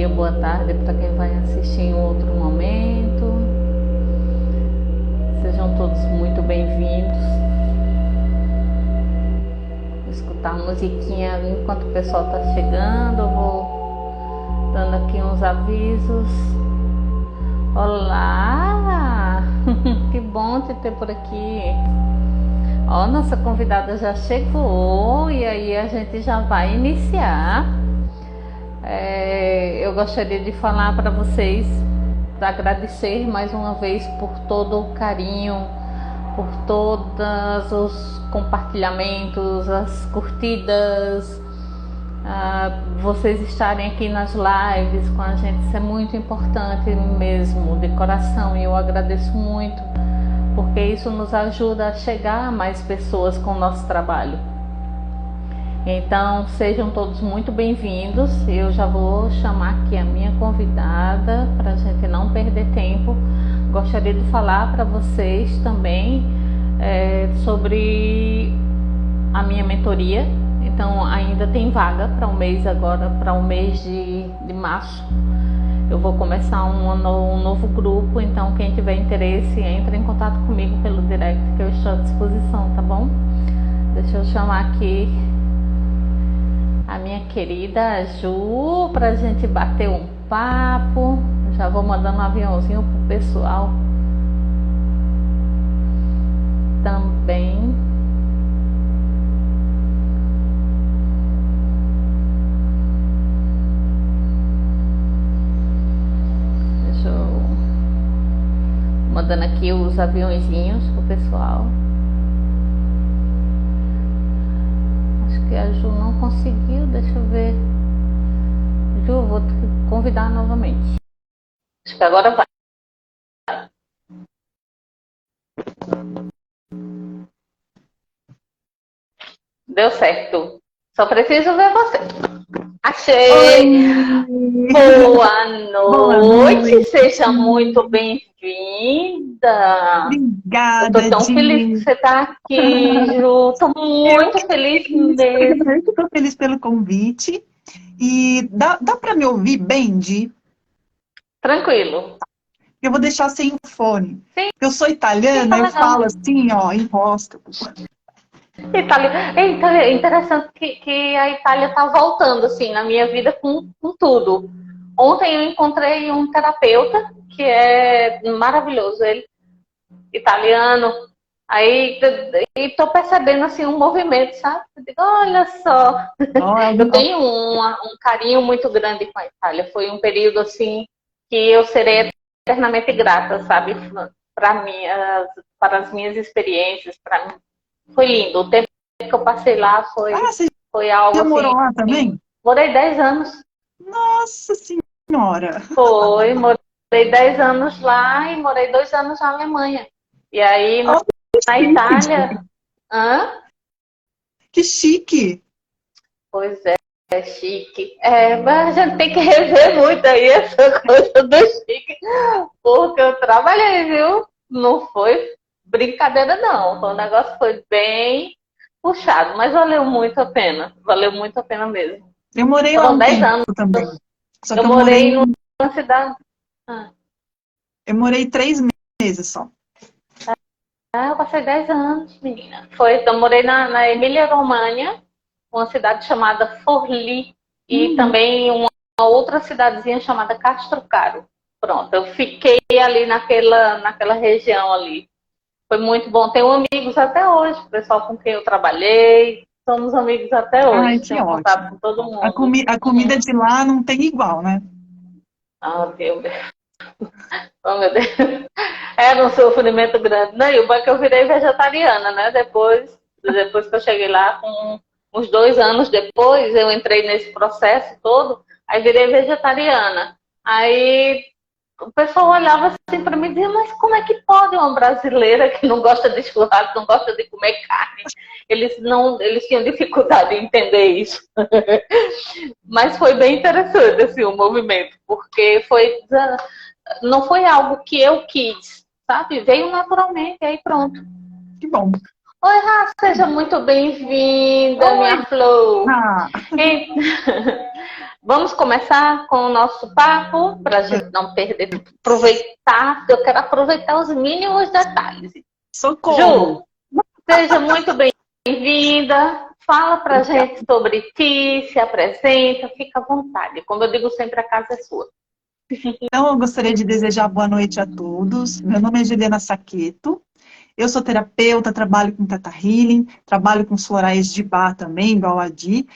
dia, boa tarde para quem vai assistir em outro momento. Sejam todos muito bem-vindos. Vou escutar a musiquinha enquanto o pessoal está chegando. Eu vou dando aqui uns avisos. Olá! Que bom te ter por aqui. Ó, nossa convidada já chegou e aí a gente já vai iniciar. Eu gostaria de falar para vocês, agradecer mais uma vez por todo o carinho, por todos os compartilhamentos, as curtidas, vocês estarem aqui nas lives com a gente. Isso é muito importante mesmo, de coração, e eu agradeço muito, porque isso nos ajuda a chegar a mais pessoas com o nosso trabalho. Então, sejam todos muito bem-vindos. Eu já vou chamar aqui a minha convidada para a gente não perder tempo. Gostaria de falar para vocês também sobre a minha mentoria. Então, ainda tem vaga para o mês agora, para o mês de março. Eu vou começar um novo grupo, então quem tiver interesse, entre em contato comigo pelo direct, que eu estou à disposição, tá bom? Deixa eu chamar aqui a minha querida Ju, pra gente bater um papo. Já vou mandando um aviãozinho pro pessoal também. Deixa eu mandando aqui os aviãozinhos pro pessoal. Acho que a Ju não conseguiu, deixa eu ver. Ju, vou te convidar novamente. Acho que agora vai. Deu certo. Só preciso ver você. Achei! Oi. Boa Boa noite, noite. seja muito bem-vinda. Obrigada, Eu tô tão feliz que Di. você tá aqui, Ju. Tô Eu muito que feliz eu mesmo. muito feliz pelo convite. E dá para me ouvir bem, Di? Tranquilo. Eu vou deixar sem o fone. Sim, Eu sou sim, italiana, tá eu legal. falo assim, ó, enrosca. Itália. É interessante que a Itália está voltando assim na minha vida com tudo. Ontem eu encontrei um terapeuta que é maravilhoso, ele italiano. Aí estou percebendo assim um movimento, sabe? Eu digo, olha só, eu tenho um carinho muito grande com a Itália. Foi um período assim que eu serei eternamente grata, sabe? Para mim, para as minhas experiências, para mim. Foi lindo. O tempo que eu passei lá Você foi algo já morou assim. lá também? Morei 10 anos. Nossa Senhora! Morei 10 anos lá e morei 2 anos na Alemanha. E aí Olha na que chique, Di. Itália. Hã? Que chique! Pois é chique. Mas a gente tem que rever muito aí essa coisa do chique. Porque eu trabalhei, viu? Não foi brincadeira, não. O negócio foi bem puxado, mas valeu muito a pena. Valeu muito a pena mesmo. Eu morei lá Foram um 10 tempo anos. também. Só Eu que morei numa cidade. Ah, eu morei 3 meses só. eu passei 10 anos, menina. Eu morei na Emília-Romagna, uma cidade chamada Forlì, e Uhum. também uma outra cidadezinha chamada Castrocaro. Pronto, eu fiquei ali naquela região ali. Foi muito bom. Tenho amigos até hoje, o pessoal com quem eu trabalhei. Somos amigos até Ai, hoje. que Tenho contato ótimo. com todo A, mundo. a comida de lá não tem igual, né? Meu Deus. Oh, meu Deus. Era um sofrimento grande. Não, e o bom é que eu virei vegetariana, né? Depois que eu cheguei lá, com uns 2 anos depois, eu entrei nesse processo todo, aí virei vegetariana. Aí o pessoal olhava assim para mim e dizia, mas como é que pode uma brasileira que não gosta de churrasco, não gosta de comer carne? Eles tinham dificuldade em entender isso. Mas foi bem interessante assim, o movimento, porque não foi algo que eu quis, sabe? Veio naturalmente, aí pronto. Que bom. Oi, Rafa, seja muito bem-vinda, Oi, minha flor. ah, Vamos começar com o nosso papo, para a gente não perder tempo. Aproveitar, eu quero aproveitar os mínimos detalhes. Socorro! Ju, seja muito bem-vinda. Fala para a gente sobre ti, se apresenta, fica à vontade. Como eu digo sempre, a casa é sua. Então, eu gostaria de desejar boa noite a todos. Meu nome é Juliana Saqueto. Eu sou terapeuta, trabalho com Theta Healing, trabalho com os florais de Bach também, igual a Di.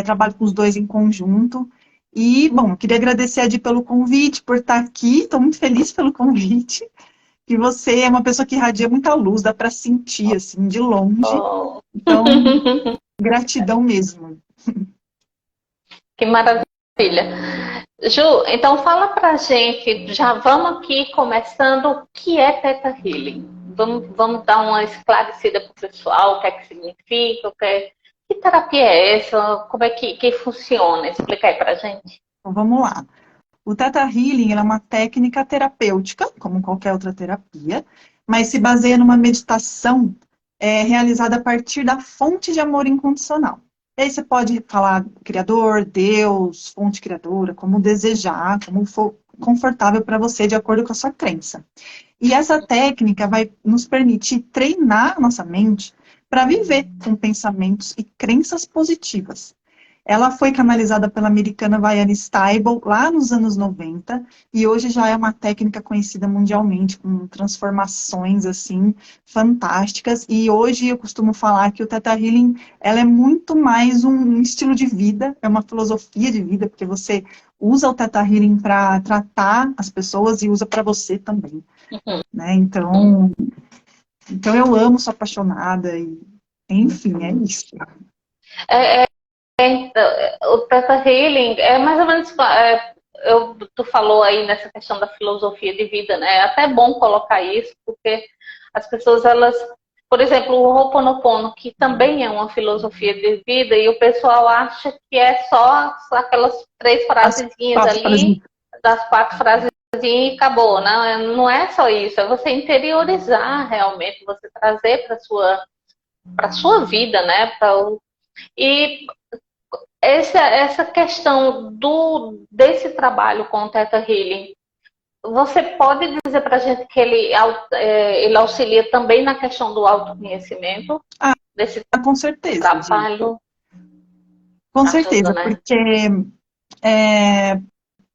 Trabalho com os dois em conjunto. E, bom, eu queria agradecer a Di pelo convite, por estar aqui. Estou muito feliz pelo convite. Que você é uma pessoa que irradia muita luz, dá para sentir, assim, de longe. Oh. Então, gratidão mesmo. Que maravilha. Ju, então fala pra gente, já vamos aqui começando, o que é Theta Healing? Vamos dar uma esclarecida para o pessoal, o que é que significa, que terapia é essa, como é que funciona? Explica aí pra gente. Então, vamos lá. O Theta Healing é uma técnica terapêutica, como qualquer outra terapia, mas se baseia numa meditação realizada a partir da fonte de amor incondicional. E aí você pode falar Criador, Deus, fonte criadora, como desejar, como for confortável para você, de acordo com a sua crença. E essa técnica vai nos permitir treinar a nossa mente para viver com pensamentos e crenças positivas. Ela foi canalizada pela americana Vianney Stibal lá nos anos 90 e hoje já é uma técnica conhecida mundialmente, com transformações assim fantásticas. E hoje eu costumo falar que o Theta Healing ela é muito mais um estilo de vida, é uma filosofia de vida, porque você usa o Theta Healing para tratar as pessoas e usa para você também. Né? Então eu amo, sou apaixonada e enfim, é isso. O Theta Healing é mais ou menos, tu falou aí nessa questão da filosofia de vida, né? É até bom colocar isso, porque as pessoas, elas, por exemplo, o Ho'oponopono, que também é uma filosofia de vida, e o pessoal acha que é só aquelas 3 frasezinhas ali, das 4 frases e acabou, né? Não é só isso, é você interiorizar realmente, você trazer para sua vida, né? E essa questão desse trabalho com o Theta Healing, você pode dizer para a gente que ele auxilia também na questão do autoconhecimento? Desse Com certeza. trabalho? Com certeza, né? porque,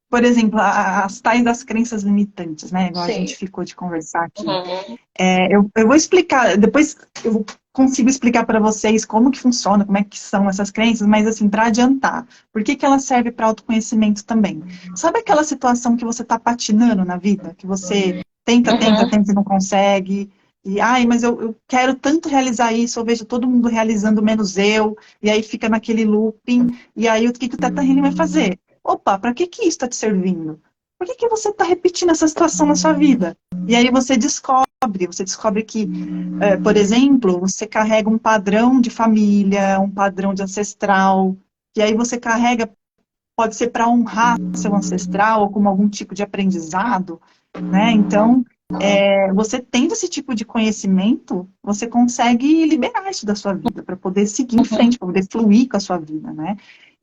por exemplo, as tais das crenças limitantes, né? Igual Sim. A gente ficou de conversar aqui. Uhum. Eu vou explicar, depois eu consigo explicar para vocês como que funciona, como é que são essas crenças, mas assim, para adiantar, por que ela serve para autoconhecimento também? Sabe aquela situação que você está patinando na vida? Que você tenta e não consegue, e mas eu quero tanto realizar isso, eu vejo todo mundo realizando menos eu, e aí fica naquele looping, e aí o que o Theta Healing vai fazer? Opa, para que isso está te servindo? Por que você está repetindo essa situação na sua vida? E aí você descobre que, por exemplo, você carrega um padrão de família, um padrão de ancestral, e aí você carrega, pode ser para honrar seu ancestral, ou como algum tipo de aprendizado, né? Então, você tendo esse tipo de conhecimento, você consegue liberar isso da sua vida, para poder seguir em frente, para poder fluir com a sua vida, né?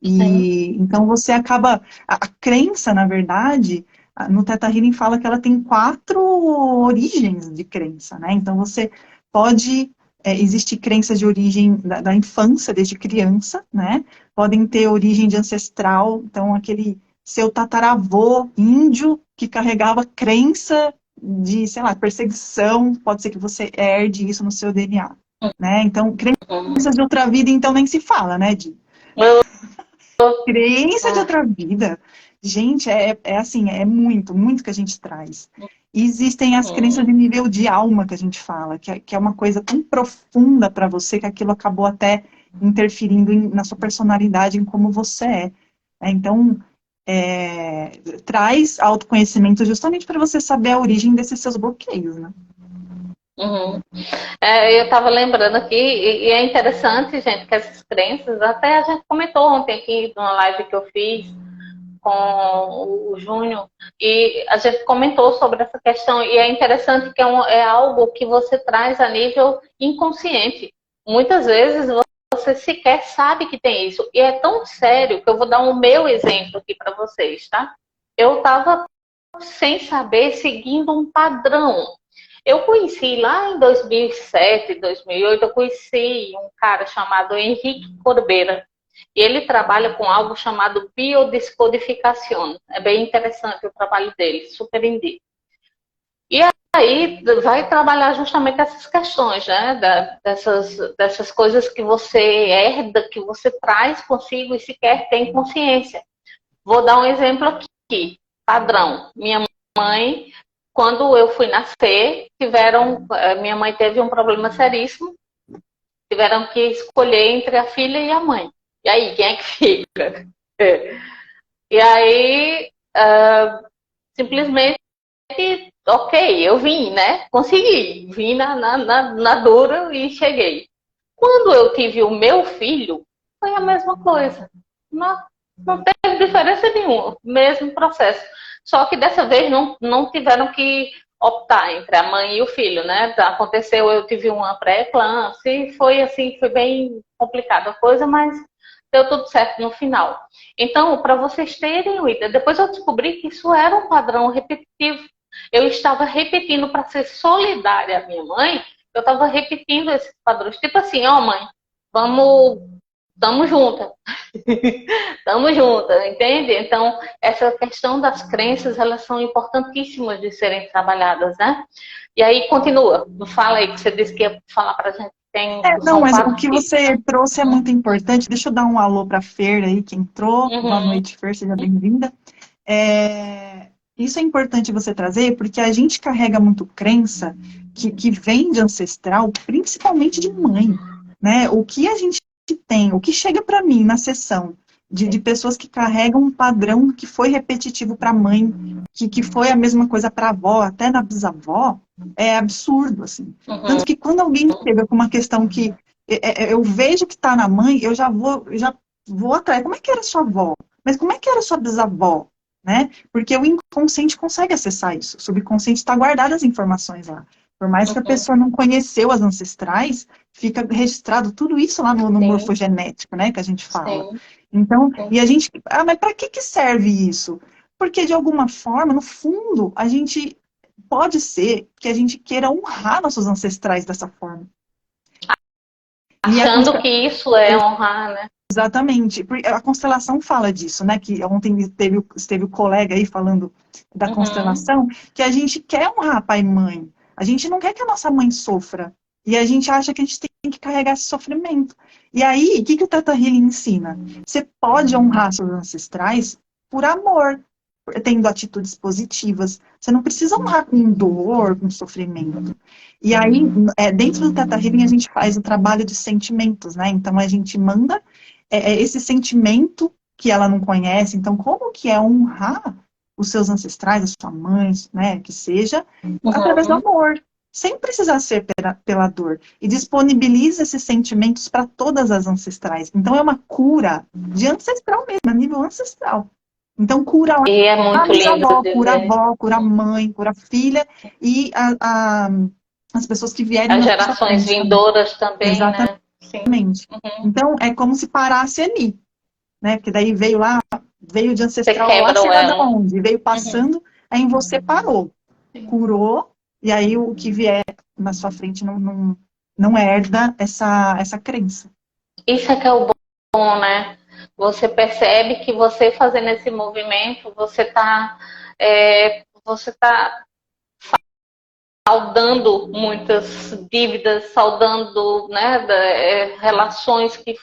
E então você acaba, a crença, na verdade, no Theta Healing fala que ela tem 4 origens de crença, né? Então você pode existir crenças de origem da infância, desde criança, né? Podem ter origem de ancestral, então aquele seu tataravô índio que carregava crença de, sei lá, perseguição, pode ser que você herde isso no seu DNA, né? Então, crenças de outra vida, então nem se fala, né, Di? Crença de outra vida. Gente, assim, é muito, muito que a gente traz. E existem as crenças de nível de alma que a gente fala, que é uma coisa tão profunda para você que aquilo acabou até interferindo na sua personalidade, em como você é. Então, traz autoconhecimento justamente para você saber a origem desses seus bloqueios, né? Eu estava lembrando aqui, e é interessante, gente, que essas crenças, até a gente comentou ontem aqui numa live que eu fiz com o Júnior, e a gente comentou sobre essa questão, e é interessante que é algo que você traz a nível inconsciente. Muitas vezes você sequer sabe que tem isso. E é tão sério que eu vou dar um meu exemplo aqui para vocês, tá? Eu estava sem saber, seguindo um padrão. Eu conheci lá em 2007, 2008, eu conheci um cara chamado Henrique Corbeira. E ele trabalha com algo chamado biodescodificação. É bem interessante o trabalho dele, super indico. E aí vai trabalhar justamente essas questões, né? Dessas coisas que você herda, que você traz consigo e sequer tem consciência. Vou dar um exemplo aqui, padrão. Minha mãe, quando eu fui nascer, minha mãe teve um problema seríssimo, tiveram que escolher entre a filha e a mãe. E aí, quem é que fica? E aí, simplesmente, ok, eu vim, né? Consegui, vim na dura e cheguei. Quando eu tive o meu filho, foi a mesma coisa. Não teve diferença nenhuma, mesmo processo. Só que dessa vez não tiveram que optar entre a mãe e o filho, né? Aconteceu, eu tive uma pré-eclâmpsia e foi assim, foi bem complicada a coisa, mas deu tudo certo no final. Então, para vocês terem uma ideia, depois eu descobri que isso era um padrão repetitivo. Eu estava repetindo para ser solidária à minha mãe, eu estava repetindo esses padrões. Tipo assim, ó, mãe, tamo junta. Tamo junta, entende? Então, essa questão das crenças, elas são importantíssimas de serem trabalhadas, né? E aí, continua. Fala aí, que você disse que ia falar pra gente. Não, São mas o quatro que tipos. você trouxe é muito importante. Deixa eu dar um alô para a Fer aí, que entrou. Boa Uhum, noite, Fer, seja bem-vinda. Isso é importante você trazer, porque a gente carrega muito crença que vem de ancestral, principalmente de mãe, né? O que a gente tem, o que chega para mim na sessão de pessoas que carregam um padrão que foi repetitivo para a mãe, que foi a mesma coisa para a avó, até na bisavó, é absurdo, assim. uhum. Tanto que quando alguém chega com uma questão que eu vejo que está na mãe, eu já vou atrás. Como é que era sua avó? Mas como é que era sua bisavó? Né? Porque o inconsciente consegue acessar isso. O subconsciente está guardado as informações lá. Por mais que a pessoa não conheceu as ancestrais, fica registrado tudo isso lá no morfogenético, né? Que a gente fala. Sim. Então, Sim. e a gente, mas para que serve isso? Porque de alguma forma, no fundo, a gente pode ser que a gente queira honrar nossos ancestrais dessa forma. Achando que isso é honrar, né? Exatamente. A constelação fala disso, né? Que ontem esteve o colega aí falando da constelação, que a gente quer honrar pai e mãe. A gente não quer que a nossa mãe sofra. E a gente acha que a gente tem que carregar esse sofrimento. E aí, o que o Theta Healing ensina? Você pode honrar seus ancestrais por amor, tendo atitudes positivas. Você não precisa honrar com dor, com sofrimento. E aí, dentro do Theta Healing, a gente faz o trabalho de sentimentos, né? Então, a gente manda esse sentimento que ela não conhece. Então, como que é honrar os seus ancestrais, a sua mãe, né? Que seja, através do amor. Sem precisar ser pela dor. E disponibiliza esses sentimentos para todas as ancestrais. Então, é uma cura de ancestral mesmo, a nível ancestral. Então, cura E é muito a lindo bisavó, de cura a ver. avó, cura a mãe, cura a filha e as pessoas que vierem As na sua gerações frente também. vindouras também, né? Sim. Exatamente. Então, é como se parasse ali, né? Porque daí veio de Você ancestral lá, quebra sei o lá de elo. onde, veio passando, aí em você parou, curou, e aí o que vier na sua frente não herda essa crença. Isso é que é o bom, né? Você percebe que você fazendo esse movimento, você tá saldando muitas dívidas, saldando, né, relações que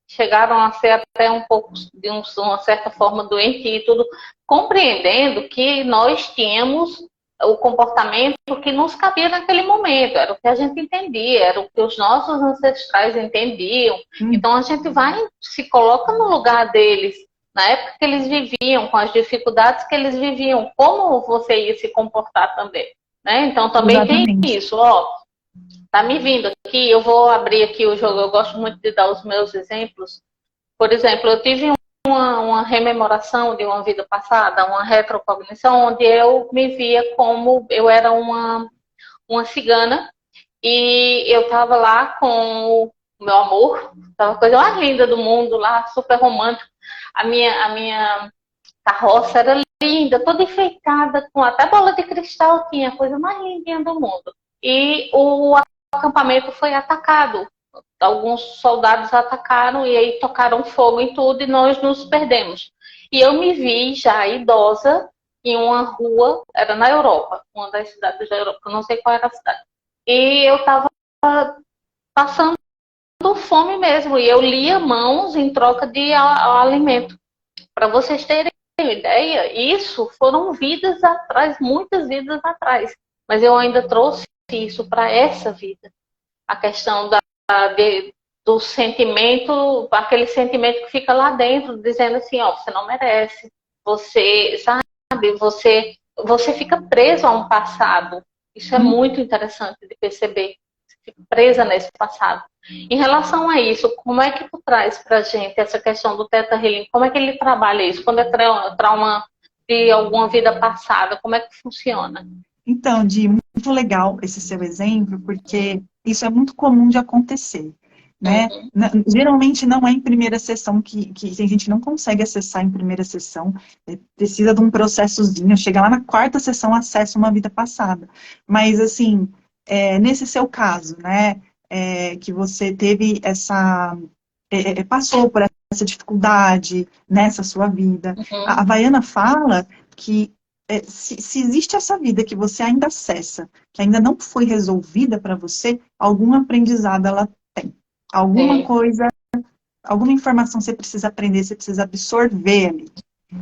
chegaram a ser até um pouco de uma certa forma doente e tudo, compreendendo que nós tínhamos o comportamento que nos cabia naquele momento, era o que a gente entendia, era o que os nossos ancestrais entendiam. Então a gente se coloca no lugar deles, na época que eles viviam, com as dificuldades que eles viviam, como você ia se comportar também. Né? Então também tem Exatamente. isso, ó, tá me vindo aqui, eu vou abrir aqui o jogo, eu gosto muito de dar os meus exemplos. Por exemplo, eu tive uma rememoração de uma vida passada, uma retrocognição, onde eu me via como eu era uma cigana e eu estava lá com meu amor, tava a coisa mais linda do mundo lá, super romântico. A minha carroça era linda, toda enfeitada, com até bola de cristal tinha, a coisa mais lindinha do mundo. E o acampamento foi atacado. Alguns soldados atacaram e aí tocaram fogo em tudo e nós nos perdemos. E eu me vi já idosa em uma rua, era na Europa, uma das cidades da Europa, eu não sei qual era a cidade. E eu estava passando fome mesmo, e eu lia mãos em troca de alimento. Para vocês terem ideia, isso foram vidas atrás, muitas vidas atrás. Mas eu ainda trouxe isso para essa vida. A questão do sentimento, aquele sentimento que fica lá dentro, dizendo assim, ó, você não merece. Você, sabe, você fica preso a um passado. Isso é muito interessante de perceber. Você fica presa nesse passado. Em relação a isso, como é que tu traz pra gente essa questão do Theta Healing? Como é que ele trabalha isso? Quando é trauma de alguma vida passada, como é que funciona? Então, Di, muito legal esse seu exemplo, porque isso é muito comum de acontecer, né? Uhum. Geralmente não é em primeira sessão que a gente não consegue acessar em primeira sessão, precisa de um processozinho, chega lá na quarta sessão, acessa uma vida passada. Mas, assim, nesse seu caso, né, que você teve passou por essa dificuldade nessa sua vida, a Uhum. Havaiana fala que se existe essa vida que você ainda acessa, que ainda não foi resolvida para você, algum aprendizado ela tem. Alguma É. coisa, alguma informação você precisa aprender, você precisa absorver ali.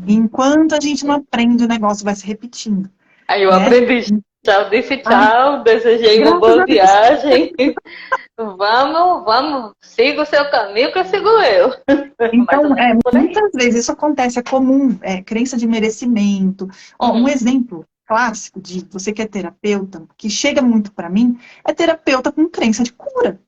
Enquanto a gente não aprende, o negócio vai se repetindo, Aí eu né? aprendi. Tchau, disse Ai, tchau, desejei uma graças boa a Deus. viagem. Vamos, siga o seu caminho que eu sigo eu. Mais ou Então, menos por aí. muitas vezes isso acontece, é comum, crença de merecimento. Ó, um Uhum. exemplo clássico de você que é terapeuta, que chega muito para mim, é terapeuta com crença de cura,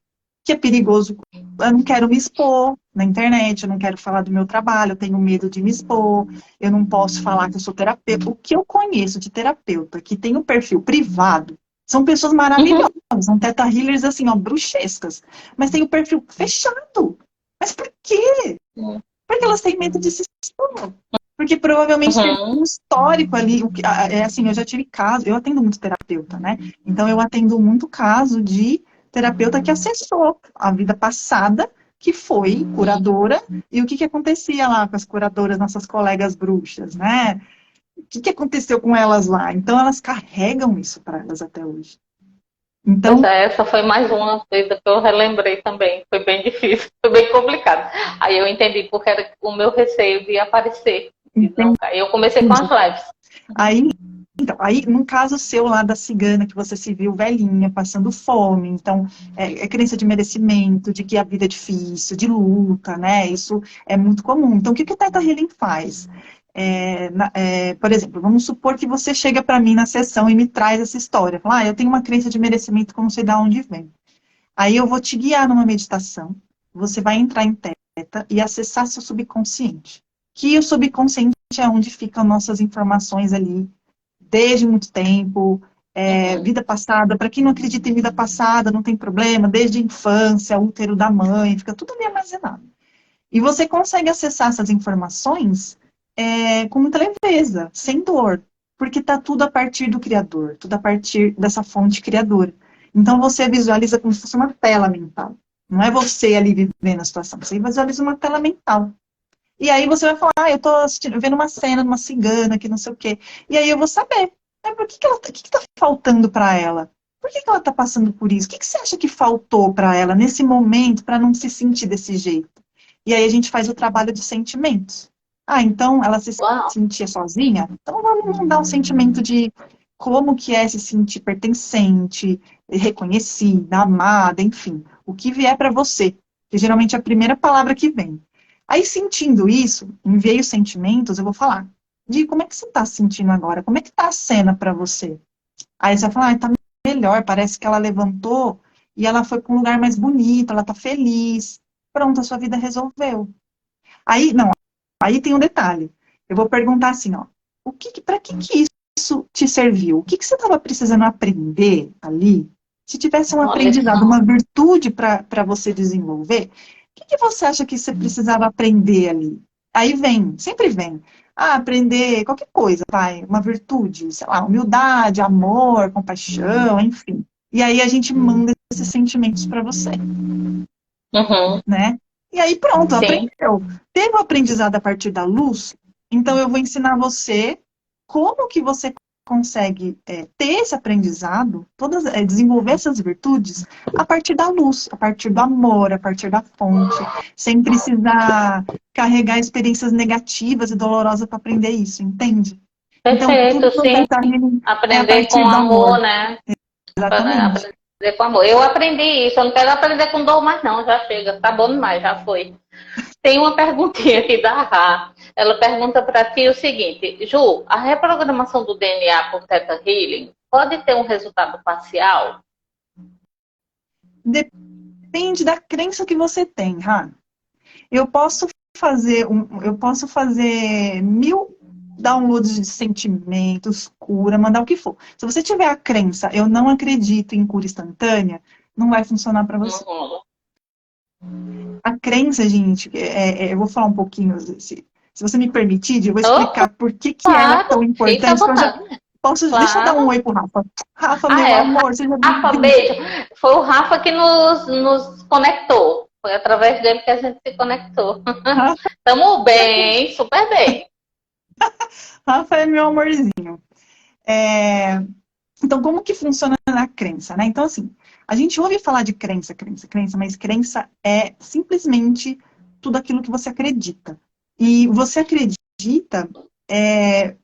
que é perigoso. Eu não quero me expor na internet, eu não quero falar do meu trabalho, eu tenho medo de me expor, eu não posso falar que eu sou terapeuta. O que eu conheço de terapeuta que tem um perfil privado são pessoas maravilhosas, Uhum. são teta healers assim, ó, bruxescas, mas tem o perfil fechado. Mas por quê? Porque elas têm medo de se expor. Porque provavelmente teve Uhum. um histórico ali. Assim, eu já tive caso, eu atendo muito terapeuta, né? Então eu atendo muito caso de terapeuta que acessou a vida passada, que foi curadora, e o que, que acontecia lá com as curadoras, nossas colegas bruxas, né? O que, que aconteceu com elas lá? Então elas carregam isso para elas até hoje. Pois Então, é, essa foi mais uma coisa que eu relembrei também. Foi bem difícil, foi bem complicado. Aí eu entendi porque era o meu receio de aparecer. De não entendi. cair. Eu comecei com as lives. Aí Então, aí, no caso seu lá da cigana, que você se viu velhinha, passando fome, então, é crença de merecimento, de que a vida é difícil, de luta, né? Isso é muito comum. Então, o que que o Teta Healing faz? Por exemplo, vamos supor que você chega para mim na sessão e me traz essa história. Fala, eu tenho uma crença de merecimento, como sei de onde vem. Aí eu vou te guiar numa meditação, você vai entrar em Teta e acessar seu subconsciente. Que o subconsciente é onde ficam nossas informações ali desde muito tempo, Uhum. vida passada. Para quem não acredita em vida passada, não tem problema, desde a infância, útero da mãe, fica tudo ali armazenado. E você consegue acessar essas informações com muita leveza, sem dor, porque está tudo a partir do Criador, tudo a partir dessa fonte criadora. Então você visualiza como se fosse uma tela mental. Não é você ali vivendo a situação, você visualiza uma tela mental. E aí você vai falar, eu tô vendo uma cena de uma cigana que não sei o quê. E aí eu vou saber, por que que ela, o que que tá faltando para ela? Por que que ela tá passando por isso? O que que você acha que faltou para ela nesse momento para não se sentir desse jeito? E aí a gente faz o trabalho de sentimentos. Então ela se Uau. sentia sozinha? Então vamos dar um sentimento de como que é se sentir pertencente, reconhecida, amada, enfim, o que vier para você, que geralmente é a primeira palavra que vem. Aí, sentindo isso, enviei os sentimentos, eu vou falar. Di, como é que você está se sentindo agora? Como é que está a cena para você? Aí você vai falar, tá melhor, parece que ela levantou e ela foi para um lugar mais bonito, ela tá feliz. Pronto, a sua vida resolveu. Aí, não, aí tem um detalhe. Eu vou perguntar assim, ó, para que isso te serviu? O que que você estava precisando aprender ali Se tivesse um Uma aprendizado, lição. uma virtude para você desenvolver, o que você acha que você precisava aprender ali? Aí vem, sempre vem. Ah, aprender qualquer coisa, vai, uma virtude, sei lá, humildade, amor, compaixão, enfim. E aí a gente manda esses sentimentos para você, Uhum. né? E aí pronto, Sim. aprendeu. Teve o aprendizado a partir da luz, então eu vou ensinar você como que você consegue ter esse aprendizado, desenvolver essas virtudes a partir da luz, a partir do amor, a partir da fonte, sem precisar carregar experiências negativas e dolorosas para aprender isso, entende? Então, tudo Perfeito, sim. acontece ali é a Aprender partir com do amor, amor, né? exatamente. Aprender com amor. Eu aprendi isso, eu não quero aprender com dor mais não, já chega, tá bom demais, já foi. Tem uma perguntinha aqui da Rá. Ela pergunta para ti o seguinte: Ju, a reprogramação do DNA por Theta Healing pode ter um resultado parcial? Depende da crença que você tem, Rá. Eu posso eu posso fazer 1000 downloads de sentimentos, cura, mandar o que for. Se você tiver a crença, eu não acredito em cura instantânea, não vai funcionar para você. Uhum. A crença, gente, eu vou falar um pouquinho, se você me permitir, eu vou Oh, explicar por que que ela é tão claro, fica à importante, que eu já vontade. posso, deixa eu dar um Claro. oi pro Rafa. Rafa, Ah, meu é. amor, seja Rafa, bem-vindo. beijo. Foi o Rafa que nos conectou. Foi através dele que a gente se conectou. Rafa, Tamo bem, super bem. Rafa é meu amorzinho. É, Então, como que funciona na crença, né? Então, assim, a gente ouve falar de crença, crença, crença, mas crença é simplesmente tudo aquilo que você acredita. E você acredita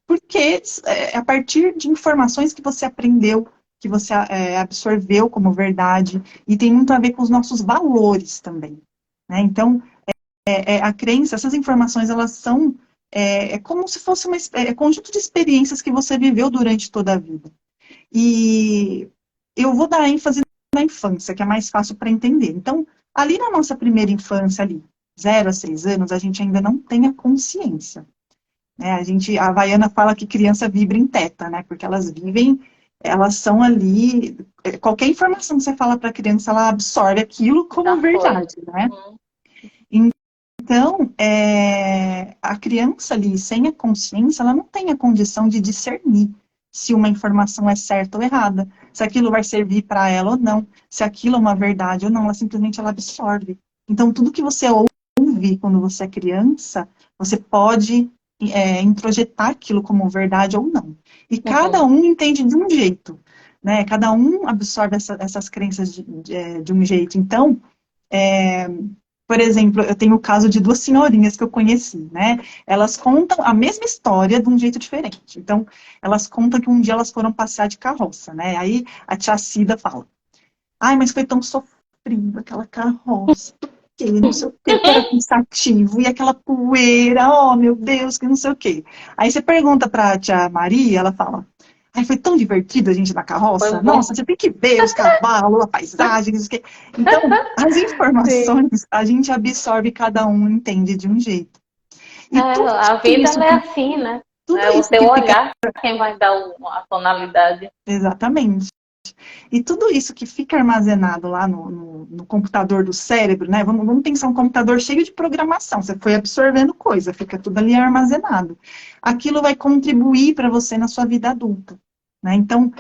porque é a partir de informações que você aprendeu, que você absorveu como verdade, e tem muito a ver com os nossos valores também, né? Então, a crença, essas informações, elas são como se fosse conjunto de experiências que você viveu durante toda a vida. E eu vou dar ênfase na infância, que é mais fácil para entender. Então, ali na nossa primeira infância, ali, 0 a 6 anos, a gente ainda não tem a consciência. Né? A Havaiana fala que criança vibra em teta, né? Porque elas vivem, elas são ali. Qualquer informação que você fala para a criança, ela absorve aquilo como Já foi. verdade, né? Uhum. Então, a criança ali, sem a consciência, ela não tem a condição de discernir se uma informação é certa ou errada, se aquilo vai servir para ela ou não, se aquilo é uma verdade ou não, ela absorve. Então, tudo que você ouve quando você é criança, você pode introjetar aquilo como verdade ou não. E cada Uhum. um entende de um jeito, né? Cada um absorve essas crenças de um jeito. Então, por exemplo, eu tenho o caso de duas senhorinhas que eu conheci, né? Elas contam a mesma história de um jeito diferente. Então, elas contam que um dia elas foram passear de carroça, né? Aí a tia Cida fala: ai, mas foi tão sofrido aquela carroça, que não sei o que, que era cansativo, e aquela poeira, oh meu Deus, que não sei o que. Aí você pergunta pra tia Maria, ela fala: ai, foi tão divertido a gente na Foi carroça. bom. Nossa, você tem que ver os cavalos, a paisagem, não sei o quê. Então, as Sim. informações a gente absorve, cada um entende de um jeito. É, E a vida ela é assim, né? tudo É o isso teu que fica olhar quem vai dar a tonalidade. exatamente. E tudo isso que fica armazenado lá no computador do cérebro, né? Vamos pensar um computador cheio de programação. Você foi absorvendo coisa, fica tudo ali armazenado. Aquilo vai contribuir para você na sua vida adulta, né? Então,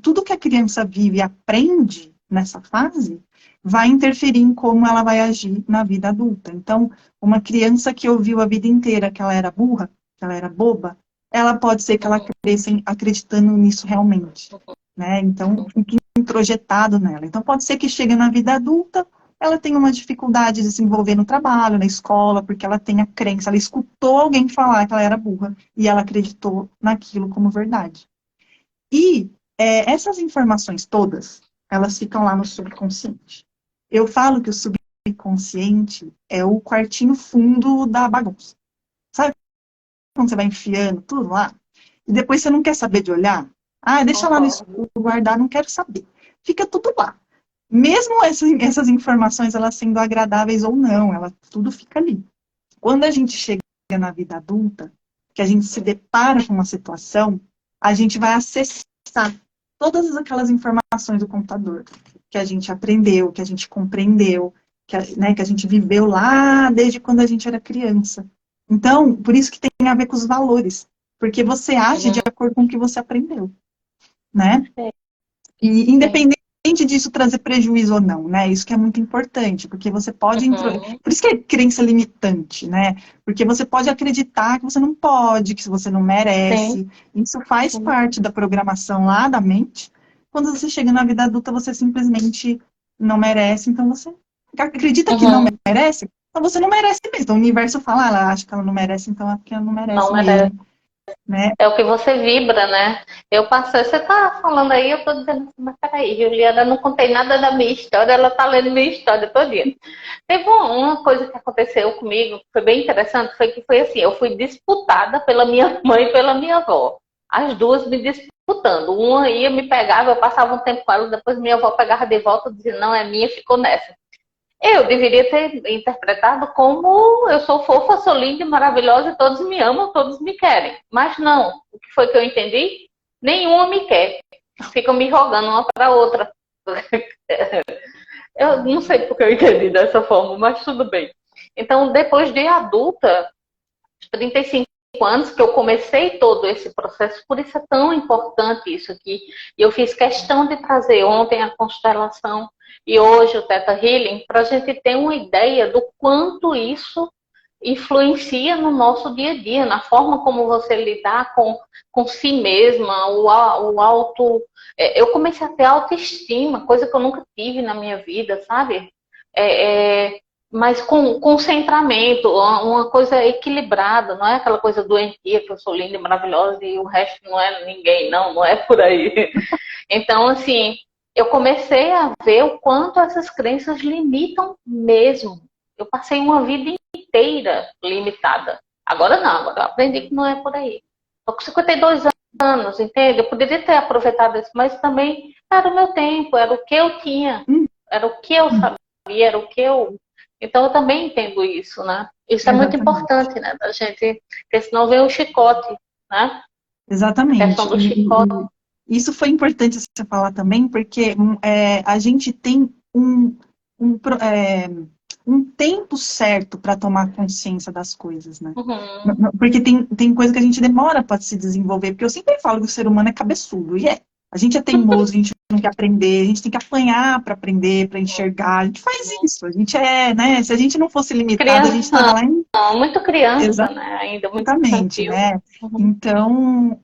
tudo que a criança vive e aprende nessa fase vai interferir em como ela vai agir na vida adulta. Então, uma criança que ouviu a vida inteira que ela era burra, que ela era boba, ela pode ser que ela cresça acreditando nisso realmente, né? Então, fica introjetado nela. Então, pode ser que chegue na vida adulta, ela tenha uma dificuldade de se envolver no trabalho, na escola, porque ela tem a crença, ela escutou alguém falar que ela era burra e ela acreditou naquilo como verdade. E essas informações todas, elas ficam lá no subconsciente. Eu falo que o subconsciente é o quartinho fundo da bagunça. Sabe quando você vai enfiando tudo lá? E depois você não quer saber de olhar? Ah, deixa lá no Concordo. escuro, guardar, não quero saber. Fica tudo lá. Mesmo essas informações, elas sendo agradáveis ou não, tudo fica ali. Quando a gente chega na vida adulta, que a gente se depara com uma situação, a gente vai acessar todas aquelas informações do computador que a gente aprendeu, que a gente compreendeu, né, que a gente viveu lá desde quando a gente era criança. Então, por isso que tem a ver com os valores, porque você age de acordo com o que você aprendeu, né? E independente disso trazer prejuízo ou não, né? Isso que é muito importante, porque você pode... Por isso que é crença limitante, né? Porque você pode acreditar que você não pode, que você não merece. Isso faz parte da programação lá da mente. Quando você chega na vida adulta, você simplesmente não merece, então você acredita que não merece, então você não merece mesmo. Então, o universo fala, ela acha que ela não merece, então é porque ela não merece mesmo. Né? É o que você vibra, né? Eu passei, você tá falando aí, eu tô dizendo assim, mas peraí, Juliana, eu não contei nada da minha história, ela tá lendo minha história todo dia. Teve uma coisa que aconteceu comigo, que foi bem interessante, foi assim, eu fui disputada pela minha mãe e pela minha avó. As duas me disputando. Uma ia, me pegava, eu passava um tempo com ela, depois minha avó pegava de volta, dizia, não, é minha, ficou nessa. Eu deveria ter interpretado como eu sou fofa, sou linda e maravilhosa e todos me amam, todos me querem. Mas não. O que foi que eu entendi? Nenhuma me quer. Ficam me rogando uma para a outra. Eu não sei porque eu entendi dessa forma, mas tudo bem. Então, depois de adulta, 35 anos que eu comecei todo esse processo, por isso é tão importante isso aqui. E eu fiz questão de trazer ontem a constelação e hoje o Theta Healing, para a gente ter uma ideia do quanto isso influencia no nosso dia a dia, na forma como você lidar com si mesma, o auto... Eu comecei a ter autoestima, coisa que eu nunca tive na minha vida, sabe? Mas com concentramento, uma coisa equilibrada, não é aquela coisa doentia que eu sou linda e maravilhosa e o resto não é ninguém, não é por aí. Então, assim, eu comecei a ver o quanto essas crenças limitam mesmo. Eu passei uma vida inteira limitada. Agora não, agora eu aprendi que não é por aí. Estou com 52 anos, entende? Eu poderia ter aproveitado isso, mas também era o meu tempo, era o que eu tinha, era o que eu sabia, era o que eu... Então eu também entendo isso, né? Isso é muito importante, né? Da gente, porque senão vem o chicote, né? Exatamente. A questão do chicote. Isso foi importante você falar também, porque a gente tem um tempo certo para tomar consciência das coisas, né? Porque tem coisa que a gente demora para se desenvolver, porque eu sempre falo que o ser humano é cabeçudo, e a gente é teimoso, a gente não quer aprender, a gente tem que apanhar para aprender, para enxergar, a gente faz isso, a gente né? Se a gente não fosse limitado, a gente estava lá em... Muito criança, né? Ainda muito Exatamente, infantil. né? Então,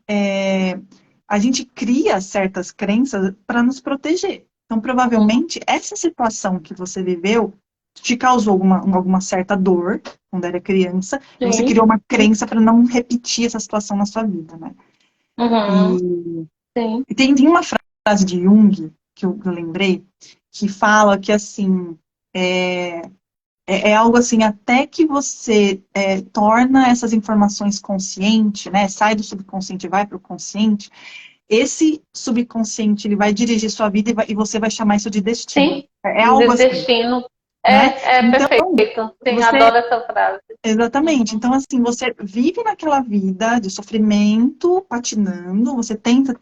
a gente cria certas crenças para nos proteger. Então, provavelmente, essa situação que você viveu te causou alguma certa dor quando era criança, e você criou uma crença para não repetir essa situação na sua vida, né? E tem uma frase de Jung, que eu lembrei, que fala que, assim, é algo assim, até que você torna essas informações consciente, né? Sai do subconsciente e vai para o consciente, esse subconsciente ele vai dirigir sua vida e você vai chamar isso de destino. Sim, algo assim. destino. Né? Então, Perfeito. Sim, adoro essa frase. Exatamente. Então, assim, você vive naquela vida de sofrimento, patinando, você tenta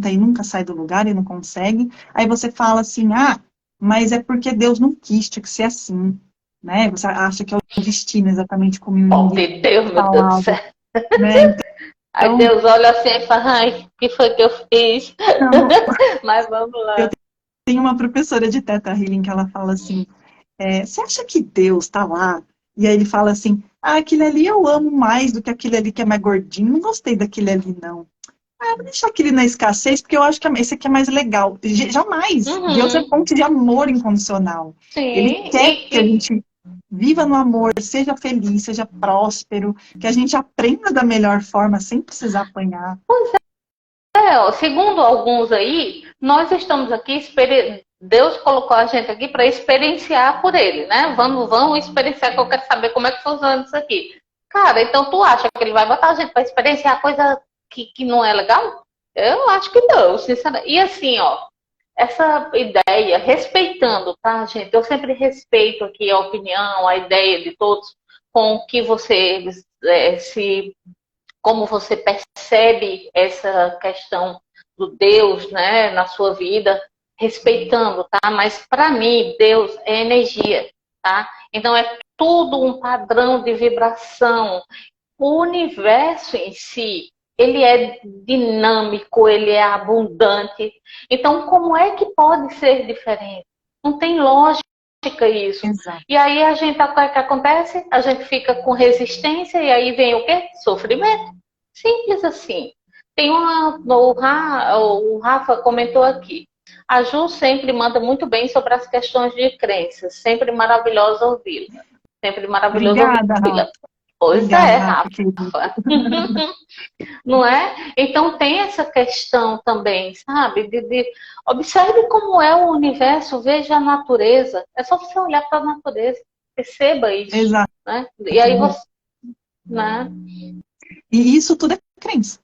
e nunca sai do lugar e não consegue. Aí você fala assim, mas é porque Deus não quis, tinha que ser assim. Né? Você acha que é o destino, exatamente como o Oh, meu Deus, meu Deus do céu. Né? Então, aí Deus olha assim e fala, ai, o que foi que eu fiz? Não, mas vamos lá. Eu tenho uma professora de Theta Healing que ela fala assim, você acha que Deus tá lá? E aí ele fala assim, aquele ali eu amo mais do que aquele ali que é mais gordinho, não gostei daquele ali, não. Vou deixar aquele na escassez, porque eu acho que esse aqui é mais legal. Jamais. Deus é fonte de amor incondicional. Sim, Ele quer que a gente viva no amor, seja feliz, seja próspero, que a gente aprenda da melhor forma, sem precisar apanhar. Pois segundo alguns aí, nós estamos aqui, Deus colocou a gente aqui para experienciar por ele, né? Vamos experienciar, que eu quero saber como é que funciona isso aqui. Cara, então tu acha que ele vai botar a gente para experienciar coisa que não é legal? Eu acho que não, sinceramente. E assim, ó, essa ideia, respeitando, tá, gente? Eu sempre respeito aqui a opinião, a ideia de todos, com o que você como você percebe essa questão do Deus, né, na sua vida, respeitando, tá? Mas para mim, Deus é energia, tá? Então é tudo um padrão de vibração. O universo em si, ele é dinâmico, ele é abundante. Então, como é que pode ser diferente? Não tem lógica isso. Exato. E aí a gente, o que acontece? A gente fica com resistência e aí vem o quê? Sofrimento. Simples assim. Tem o Rafa comentou aqui. A Ju sempre manda muito bem sobre as questões de crenças. Sempre maravilhosa ouvi-la. Sempre maravilhoso Obrigada, ouvi-la. Rafa. Pois Obrigada, é, Rafa. Rafa. Não é? Então tem essa questão também, sabe? Observe como é o universo, veja a natureza. É só você olhar para a natureza, perceba isso. Exato. Né? E aí você. Né? E isso tudo é crença.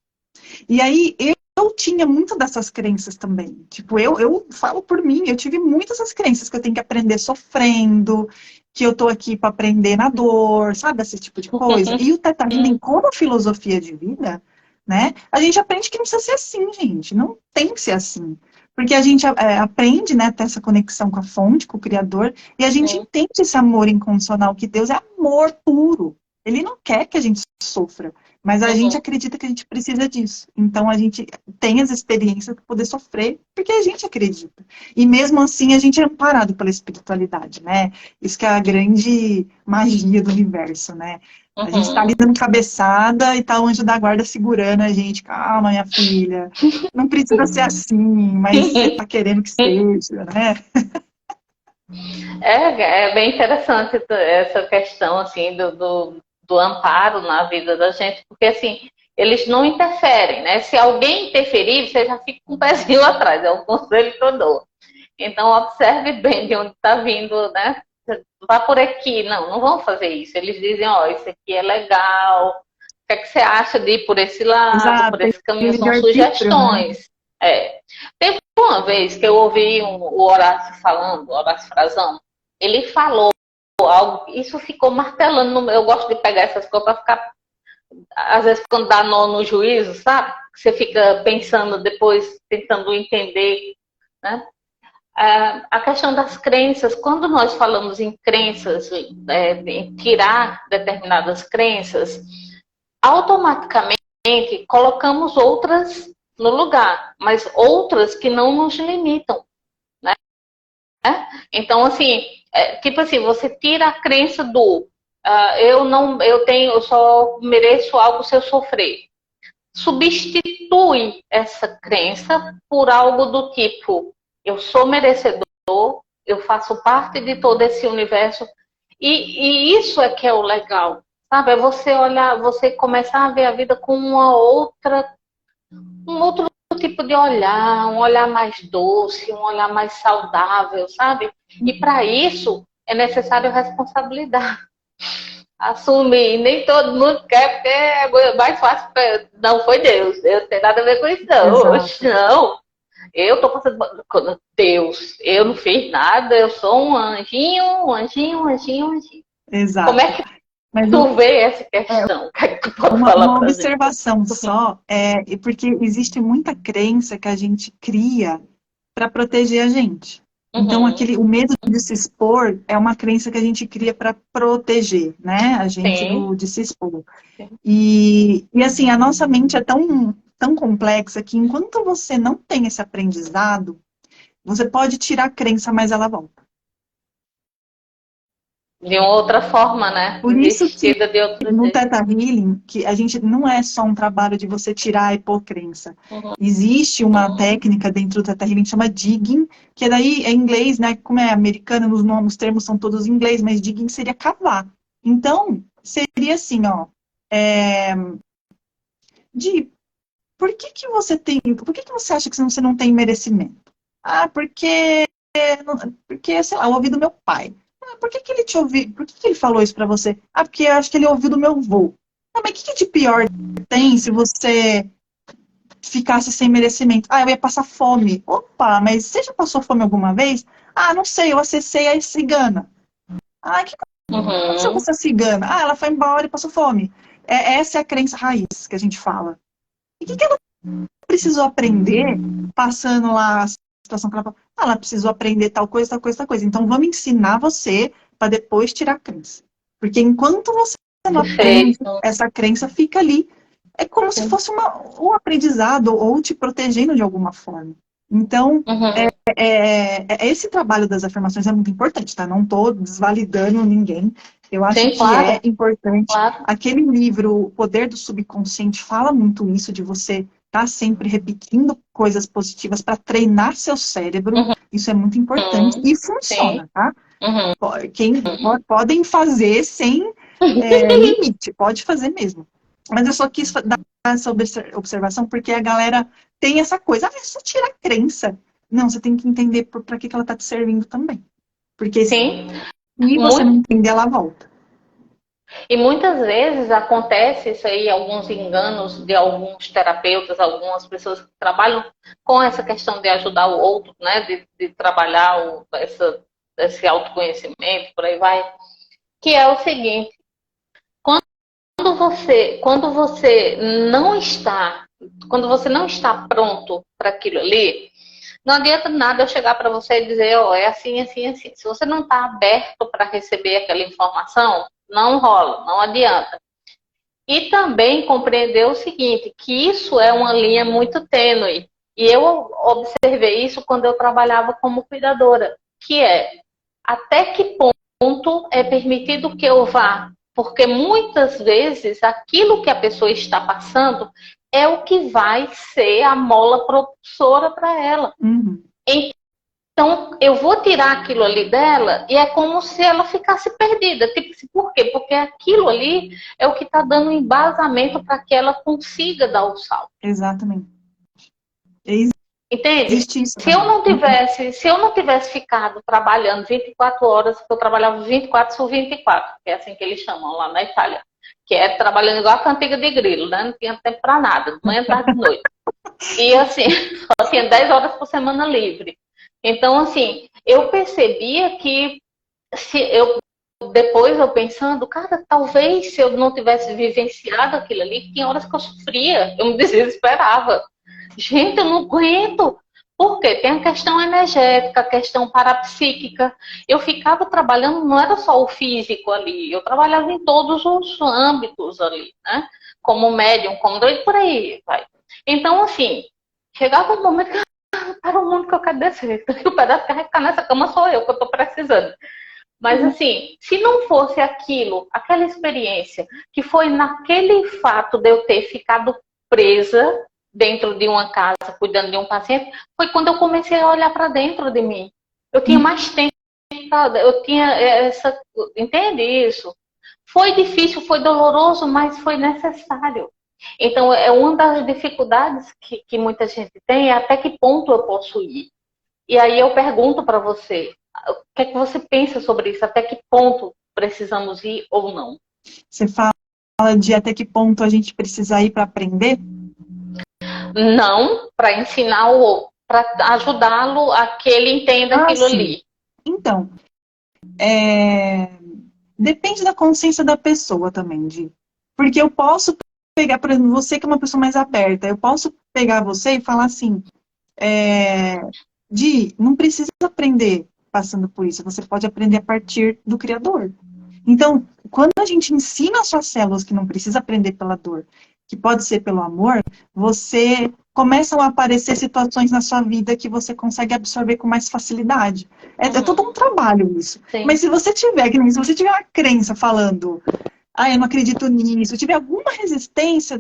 E aí eu tinha muito dessas crenças também. Tipo, eu falo por mim, eu tive muitas dessas crenças que eu tenho que aprender sofrendo, que eu tô aqui para aprender na dor, sabe? Esse tipo de coisa. E o Teta Healing, como filosofia de vida, né? A gente aprende que não precisa ser assim, gente. Não tem que ser assim. Porque a gente aprende, né, a ter essa conexão com a fonte, com o Criador, e a gente entende esse amor incondicional, que Deus é amor puro. Ele não quer que a gente sofra, mas a gente acredita que a gente precisa disso. Então a gente tem as experiências para poder sofrer, porque a gente acredita. E mesmo assim a gente é amparado pela espiritualidade, né? Isso que é a grande magia do universo, né? A gente está ali dando cabeçada e tá o anjo da guarda segurando a gente. Calma, minha filha. Não precisa ser assim, mas você tá querendo que seja, né? É bem interessante essa questão assim do amparo na vida da gente, porque assim, eles não interferem, né? Se alguém interferir, você já fica com o pezinho atrás, é um conselho que eu dou. Então, observe bem de onde está vindo, né? Vá por aqui. Não vão fazer isso. Eles dizem, ó, isso aqui é legal. O que é que você acha de ir por esse lado, Exato, por esse caminho? São livre-arbítrio, né? sugestões. Teve uma vez que eu ouvi o Horácio falando, o Horácio Frazão, ele falou algo, isso ficou martelando. Eu gosto de pegar essas coisas para ficar, às vezes, quando dá nó no juízo, sabe? Você fica pensando depois, tentando entender, né? A questão das crenças, quando nós falamos em crenças, em tirar determinadas crenças, automaticamente colocamos outras no lugar, mas outras que não nos limitam, né? Então, assim, tipo assim, você tira a crença do eu só mereço algo se eu sofrer. Substitui essa crença por algo do tipo, eu sou merecedor, eu faço parte de todo esse universo. E isso é que é o legal, sabe? É você olhar, você começar a ver a vida com um outro tipo de olhar, um olhar mais doce, um olhar mais saudável, sabe? E para isso é necessário responsabilidade. Assumir, nem todo mundo quer, porque é mais fácil. Não foi Deus, eu não tenho nada a ver com isso, não. Oxe, não. Eu tô passando. Deus, eu não fiz nada, eu sou um anjinho, um anjinho, um anjinho, um anjinho. Exato. Como é que tu vê essa questão? O que é que tu pode falar uma pra observação gente? Só, porque existe muita crença que a gente cria para proteger a gente. Então, o medo de se expor é uma crença que a gente cria para proteger, né? A gente de se expor. E assim, a nossa mente é tão complexa que enquanto você não tem esse aprendizado, você pode tirar a crença, mas ela volta. De uma outra forma, né? Por isso que no jeito. Theta Healing, que a gente não é só um trabalho de você tirar a hipocrença. Existe uma técnica dentro do Theta Healing que chama digging, que daí é em inglês, né? Como é americano, os termos são todos em inglês, mas digging seria cavar. Então, seria assim, ó. Por que você acha que você não tem merecimento? Ah, porque, sei lá, eu ouvi do meu pai. Ah, por que ele te ouviu? Por que ele falou isso pra você? Ah, porque eu acho que ele ouviu do meu avô. Ah, mas o que de pior tem se você ficasse sem merecimento? Ah, eu ia passar fome. Opa, mas você já passou fome alguma vez? Ah, não sei, eu acessei a cigana. Ah, o que aconteceu com essa cigana? Ah, ela foi embora e passou fome. Essa é a crença raiz que a gente fala. E o que ela precisou aprender passando lá a situação que ela falou. Ela precisou aprender tal coisa, tal coisa, tal coisa. Então, vamos ensinar você para depois tirar a crença. Porque enquanto você não aprende, Perfeito. essa crença fica ali. É como se fosse um aprendizado ou te protegendo de alguma forma. Então, Uhum. esse trabalho das afirmações é muito importante, tá? Não estou desvalidando ninguém. Eu acho Sim, que é claro, importante. claro. Aquele livro, O Poder do Subconsciente, fala muito isso, de você estar sempre repetindo coisas positivas para treinar seu cérebro. Isso é muito importante Uhum. e Sim. funciona, tá? Uhum. Podem fazer sem limite, pode fazer mesmo. Mas eu só quis dar essa observação porque a galera tem essa coisa, é só tirar a crença. Não, você tem que entender para que ela está te servindo também. Porque se Sim. você não Muito, entender, ela volta. e muitas vezes acontece isso aí, alguns enganos de alguns terapeutas, algumas pessoas que trabalham com essa questão de ajudar o outro, né? De trabalhar esse autoconhecimento, por aí vai. Que é o seguinte, quando você não está, quando você não está pronto para aquilo ali, não adianta nada eu chegar para você e dizer, ó, é assim, assim, assim. Se você não está aberto para receber aquela informação, não rola, não adianta. E também compreender o seguinte, que isso é uma linha muito tênue. E eu observei isso quando eu trabalhava como cuidadora, que é até que ponto é permitido que eu vá, porque muitas vezes aquilo que a pessoa está passando é o que vai ser a mola propulsora para ela. Uhum. Então, eu vou tirar aquilo ali dela e é como se ela ficasse perdida. Tipo, por quê? Porque aquilo ali é o que está dando embasamento para que ela consiga dar o salto. Exatamente. Entende? Existe isso Se eu também. não tivesse, se eu não tivesse ficado trabalhando 24 horas, porque eu trabalhava 24 sobre 24, que é assim que eles chamam lá na Itália, que é trabalhando igual a cantiga de grilo, né? Não tinha tempo para nada, de manhã, tarde, de noite. E assim, só tinha 10 horas por semana livre. Então, assim, eu percebia que se eu depois eu pensando, cara, talvez se eu não tivesse vivenciado aquilo ali, tinha horas que eu sofria, eu me desesperava. Gente, eu não aguento. Por quê? Tem a questão energética, a questão parapsíquica. Eu ficava trabalhando, não era só o físico ali, eu trabalhava em todos os âmbitos ali, né? Como médium, como doido, por aí, vai. Então, assim, chegava um momento que para o mundo que eu quero descer. O pedaço que vai ficar nessa cama sou eu, que eu estou precisando. Mas assim, se não fosse aquilo, aquela experiência, que foi naquele fato de eu ter ficado presa dentro de uma casa, cuidando de um paciente, foi quando eu comecei a olhar para dentro de mim. Eu tinha mais tempo, eu tinha essa. Entende isso? Foi difícil, foi doloroso, mas foi necessário. Então, é uma das dificuldades que muita gente tem, é até que ponto eu posso ir. E aí eu pergunto para você, o que é que você pensa sobre isso? Até que ponto precisamos ir ou não? Você fala de até que ponto a gente precisa ir para aprender? Não para ensinar o outro, para ajudá-lo a que ele entenda Ah, aquilo sim. ali. Então, depende da consciência da pessoa também, Di. Porque eu posso pegar, por exemplo, você que é uma pessoa mais aberta, eu posso pegar você e falar assim, é, Di, não precisa aprender passando por isso, você pode aprender a partir do Criador. Então, quando a gente ensina as suas células que não precisa aprender pela dor, que pode ser pelo amor, você começam a aparecer situações na sua vida que você consegue absorver com mais facilidade. É todo um trabalho isso. Sim. Mas se você tiver, se você tiver uma crença falando, eu não acredito nisso, se tiver alguma resistência,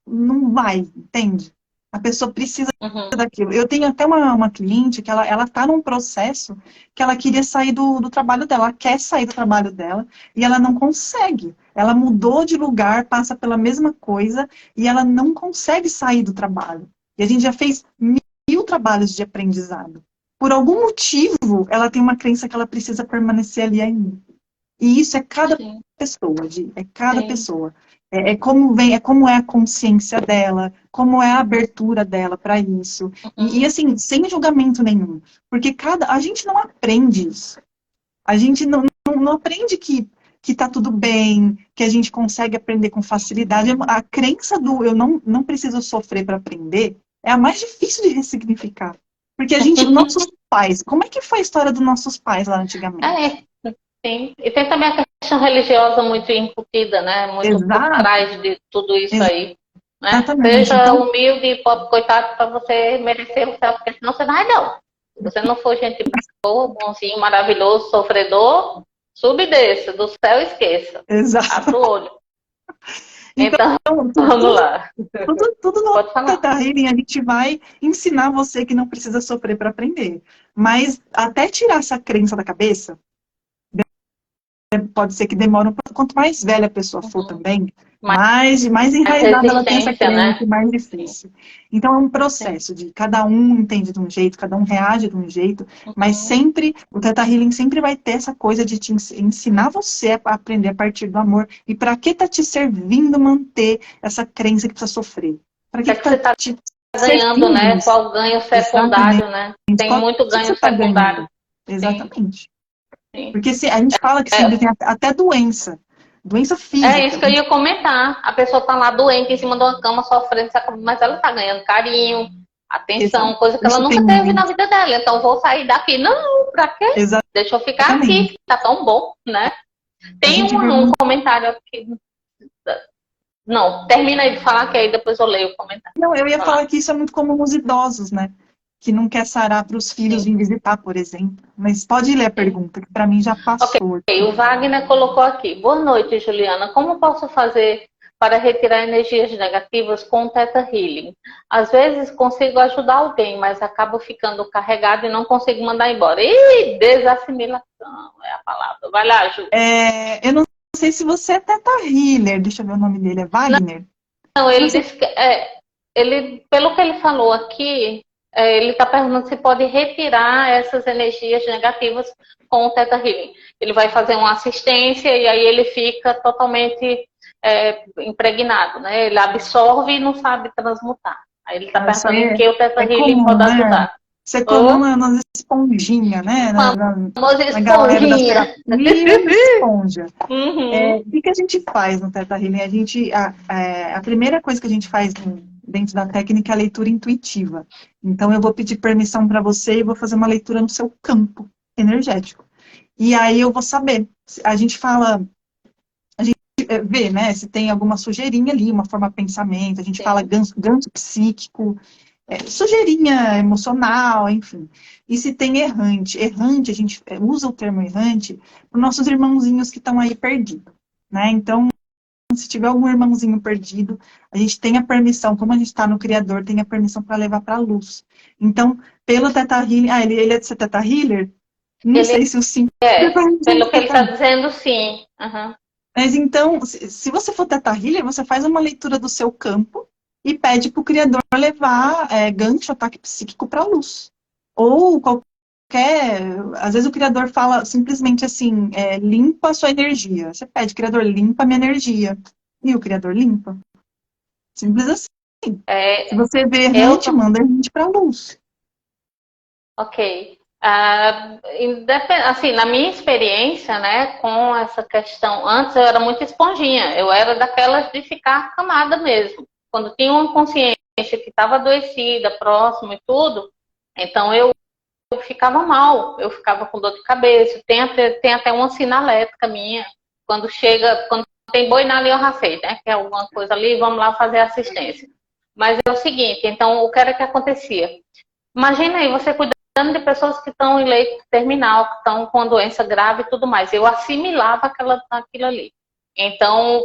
não vai, entende? A pessoa precisa Uhum. daquilo. Eu tenho até uma cliente que ela tá num processo que ela queria sair do trabalho dela, ela quer sair do trabalho dela e ela não consegue. Ela mudou de lugar, passa pela mesma coisa e ela não consegue sair do trabalho. E a gente já fez 1000 trabalhos de aprendizado. Por algum motivo, ela tem uma crença que ela precisa permanecer ali ainda. E isso é cada Sim. pessoa, é cada Sim. pessoa. Como é a consciência dela, como é a abertura dela para isso. E Uhum. assim, sem julgamento nenhum. Porque a gente não aprende isso. A gente não aprende que tá tudo bem, que a gente consegue aprender com facilidade. A crença do eu não preciso sofrer para aprender é a mais difícil de ressignificar. Porque a gente, nossos pais, como é que foi a história dos nossos pais lá antigamente? Sim. E tem também a questão religiosa muito incutida, né? Muito por Exato, trás de tudo isso aí. Né? exatamente. Seja Então, humilde e pobre, coitado, para você merecer o céu, porque senão você não vai, não. Se você não for gente boa, bonzinho, maravilhoso, sofredor, suba e desça. Do céu, esqueça. exato. Abra o olho. Então, Então, vamos lá. tudo no Pode falar. Teta Healing a gente vai ensinar você que não precisa sofrer para aprender. Mas até tirar essa crença da cabeça, pode ser que demore um pouco. Quanto mais velha a pessoa for Uhum. também, Mais mais enraizada ela tem essa resistência, crença né? e mais difícil. Então é um Sim. processo de cada um entende de um jeito, cada um reage de um jeito, mas Uhum. sempre, o Teta Healing sempre vai ter essa coisa de te ensinar você a aprender a partir do amor. E para que tá te servindo manter essa crença que precisa sofrer? Para O que que é que tá você está te ganhando, servindo né? isso? Qual ganho Exatamente. secundário, né? Tem Qual muito que você ganho está ganhando? secundário. Sim, Exatamente. sim. Porque se, a gente fala que sempre É, tem até doença. Doença é física. isso que eu ia comentar. A pessoa está lá doente em cima de uma cama, sofrendo, mas ela está ganhando carinho, Exato. atenção, coisa que ela Isso tem nunca teve na muito. vida dela. Então, vou sair daqui. Não, pra quê? Deixa eu ficar Exatamente. aqui, tá tão bom, né? A Tem gente vê um muito. comentário aqui. Não, termina aí de falar que aí depois eu leio o comentário. Não, eu ia Vai lá. falar que isso é muito comum nos idosos, né? Que não quer sarar para os filhos Sim. vir visitar, por exemplo. Mas pode ler a Sim. pergunta, que para mim já Ok, passou. o Wagner colocou aqui. Boa noite, Juliana. Como posso fazer para retirar energias negativas com o Theta Healing? Às vezes consigo ajudar alguém, mas acabo ficando carregado e não consigo mandar embora. Ih, desassimilação é a palavra. Vai lá, Ju. Eu não sei se você é Teta Healer. Deixa eu ver o nome dele. É Wagner? Não, Se ele você... disse que pelo que ele falou aqui, ele está perguntando se pode retirar essas energias negativas com o Theta Healing. Ele vai fazer uma assistência e aí ele fica totalmente impregnado, né? Ele absorve e não sabe transmutar. Aí ele está Isso perguntando em aí que o Theta é Healing comum, pode né? ajudar. Isso é comum Ou nas esponjinhas, né? famosa Na galera das esponjinha. terapias, nas esponjas. Uhum. O que a gente faz no Teta Healing? A primeira coisa que a gente faz dentro da técnica é a leitura intuitiva. Então, eu vou pedir permissão para você e vou fazer uma leitura no seu campo energético. E aí eu vou saber. A gente fala, vê, né? Se tem alguma sujeirinha ali, uma forma de pensamento. A gente fala Sim. ganso psíquico, sujeirinha emocional, enfim. E se tem errante. Errante, a gente usa o termo errante para os nossos irmãozinhos que estão aí perdidos. Né? Então, se tiver algum irmãozinho perdido, a gente tem a permissão, como a gente está no Criador, tem a permissão para levar para a luz. Então, pelo Teta Healing, ele é de ser Teta Healer? Não Ele sei se o sim. pelo que ele está dizendo, sim. Uhum. Mas então, se você for Teta Healer, você faz uma leitura do seu campo e pede para o Criador levar gancho, ataque psíquico para a luz. Ou qualquer. Às vezes o Criador fala simplesmente assim: limpa a sua energia. Você pede, Criador, limpa a minha energia. E o Criador limpa. Simples assim. Se você vê Eu errante, manda errante para a luz. Ok. Assim, na minha experiência, né, com essa questão, antes eu era muito esponjinha, eu era daquelas de ficar camada mesmo. Quando tinha uma consciência que estava adoecida, próximo e tudo, então eu ficava mal, eu ficava com dor de cabeça, tem até uma sinalética minha, quando tem boi na linha eu rafei, né, que é alguma coisa ali, vamos lá fazer assistência. Mas é o seguinte, então o que era que acontecia? Imagina aí, você cuidando de pessoas que estão em leito terminal, que estão com doença grave e tudo mais. Eu assimilava aquilo ali. Então,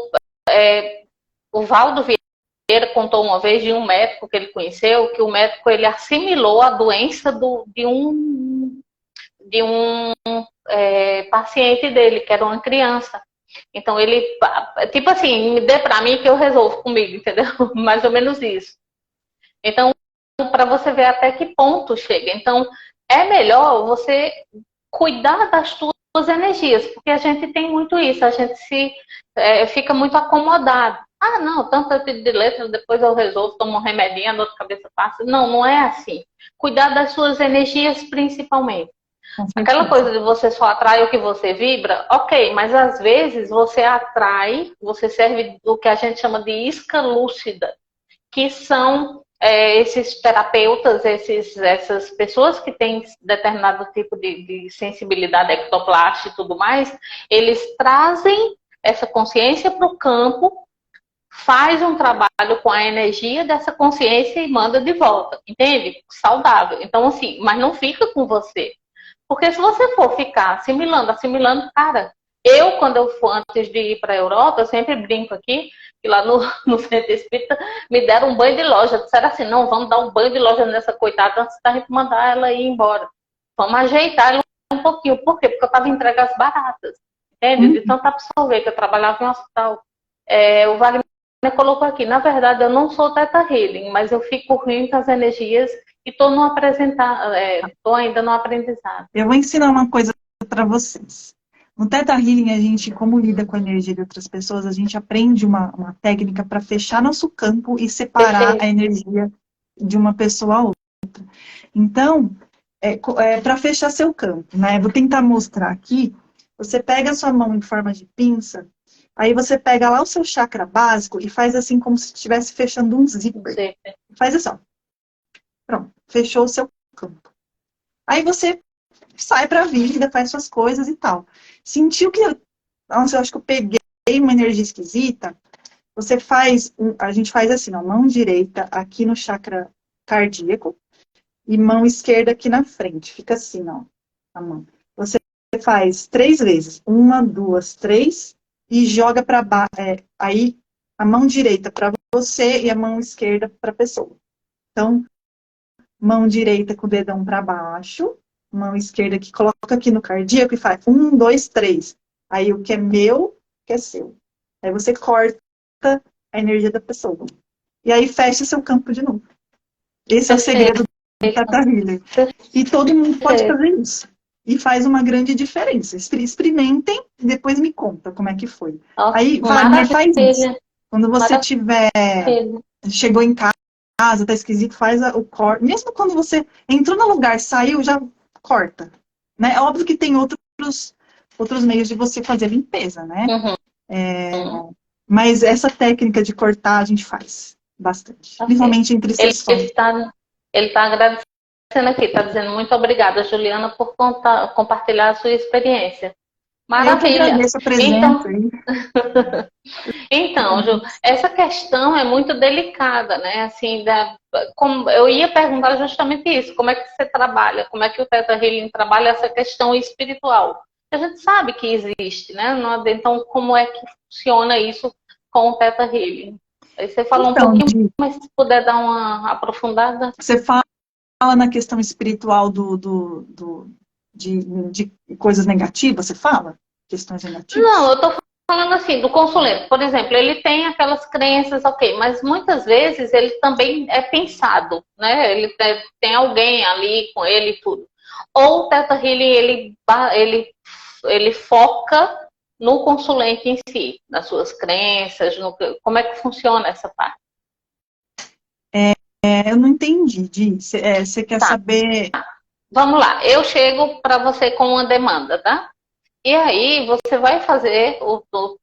o Valdo Vieira contou uma vez de um médico que ele conheceu, que o médico ele assimilou a doença de um paciente dele, que era uma criança. Então, ele, tipo assim, me dê pra mim que eu resolvo comigo, entendeu? Mais ou menos isso. Então, para você ver até que ponto chega. Então, é melhor você cuidar das suas energias, porque a gente tem muito isso, a gente fica muito acomodado. Ah, não, tanto de letra, depois eu resolvo, tomo um remedinho, a dor de cabeça passa. Não, não é assim. Cuidar das suas energias principalmente. Com Aquela certeza. coisa de você só atrai o que você vibra, ok, mas às vezes você atrai, você serve do que a gente chama de isca lúcida, que são esses terapeutas, essas pessoas que têm determinado tipo de sensibilidade ectoplástica e tudo mais, eles trazem essa consciência para o campo, faz um trabalho com a energia dessa consciência e manda de volta, entende? Saudável. Então, assim, mas não fica com você. Porque se você for ficar assimilando, cara, quando eu for, antes de ir para a Europa, eu sempre brinco aqui, que lá no centro espírita me deram um banho de loja. Disseram assim, não, vamos dar um banho de loja nessa coitada antes da gente mandar ela ir embora. Vamos ajeitar ela um pouquinho. Por quê? Porque eu estava entregue as baratas. Entende? De tanto absorver, que eu trabalhava em um hospital. O Wagner colocou aqui, na verdade, eu não sou Theta Healing, mas eu fico ruim com as energias e estou ainda no aprendizado. Eu vou ensinar uma coisa para vocês. No Theta Healing, a gente, como lida com a energia de outras pessoas, a gente aprende uma técnica para fechar nosso campo e separar a energia de uma pessoa a outra. Então, para fechar seu campo, né? Vou tentar mostrar aqui. Você pega a sua mão em forma de pinça, aí você pega lá o seu chakra básico e faz assim como se estivesse fechando um zíper. Faz assim, ó. Pronto, fechou o seu campo. Aí você sai pra vida, faz suas coisas e tal. Sentiu que, nossa, eu acho que eu peguei uma energia esquisita, você faz, a gente faz assim, ó, mão direita aqui no chakra cardíaco e mão esquerda aqui na frente. Fica assim, ó, a mão. Você faz 3 vezes, 1, 2, 3, e joga para baixo, aí a mão direita para você e a mão esquerda para a pessoa. Então, mão direita com o dedão para baixo, mão esquerda que coloca aqui no cardíaco e faz 1, 2, 3. Aí o que é meu, o que é seu. Aí você corta a energia da pessoa. E aí fecha seu campo de novo. Esse é o segredo do Theta Healing. E todo mundo pode fazer isso. E faz uma grande diferença. Experimentem e depois me conta como é que foi. Aí, Wagner, faz isso. Quando você chegou em casa, tá esquisito, faz o corte. Mesmo quando você entrou no lugar, saiu, já corta. Né? É óbvio que tem outros meios de você fazer limpeza, né? Mas essa técnica de cortar a gente faz bastante. Principalmente entre sessões. Ele tá agradecendo aqui, tá dizendo muito obrigada, Juliana, por compartilhar a sua experiência. Maravilha. Eu que agradeço a presença. Então, Ju, essa questão é muito delicada, né? Assim, como eu ia perguntar justamente isso, como é que você trabalha, como é que o Theta Healing trabalha essa questão espiritual? A gente sabe que existe, né? Então, como é que funciona isso com o Theta Healing? Aí você falou então, um pouquinho, mas se puder dar uma aprofundada. Você fala na questão espiritual de coisas negativas, você fala? Questões negativas? Não, eu tô falando assim, do consulente, por exemplo, ele tem aquelas crenças, ok, mas muitas vezes ele também é pensado, né? Ele tem alguém ali com ele e tudo. Ou o Theta Healing, ele foca no consulente em si, nas suas crenças, como é que funciona essa parte? Eu não entendi, Di. Você quer saber... Vamos lá, eu chego para você com uma demanda, tá? E aí você vai fazer,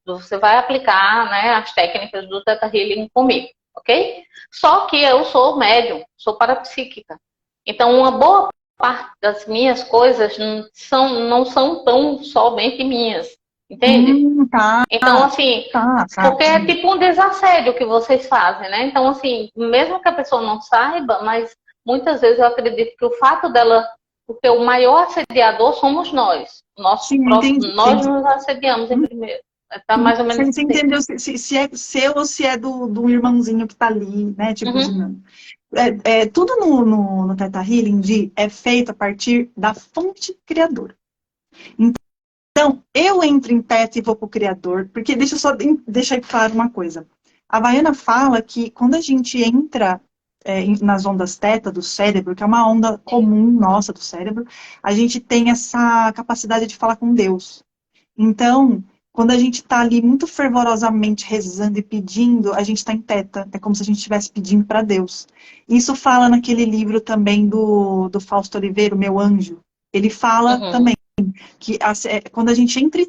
você vai aplicar, né, as técnicas do Theta Healing comigo, ok? Só que eu sou médium, sou parapsíquica. Então uma boa parte das minhas coisas não são tão somente minhas, entende? Então assim, porque é tipo um desassédio que vocês fazem, né? Então assim, mesmo que a pessoa não saiba, mas muitas vezes eu acredito que o fato dela, porque o maior assediador somos nós. Nós nos assediamos em primeiro. Tá mais ou menos você entendeu se é seu ou se é do irmãozinho que tá ali, né? Tipo, tudo no Theta Healing é feito a partir da fonte criadora. Então, eu entro em Theta e vou pro Criador, porque deixa eu só deixar claro uma coisa. A Baiana fala que quando a gente entra nas ondas Theta do cérebro, que é uma onda comum nossa do cérebro, a gente tem essa capacidade de falar com Deus. Então, quando a gente está ali muito fervorosamente rezando e pedindo, a gente está em Theta. É como se a gente estivesse pedindo para Deus. Isso fala naquele livro também do Fausto Oliveira, O Meu Anjo. Ele fala também que quando a gente entra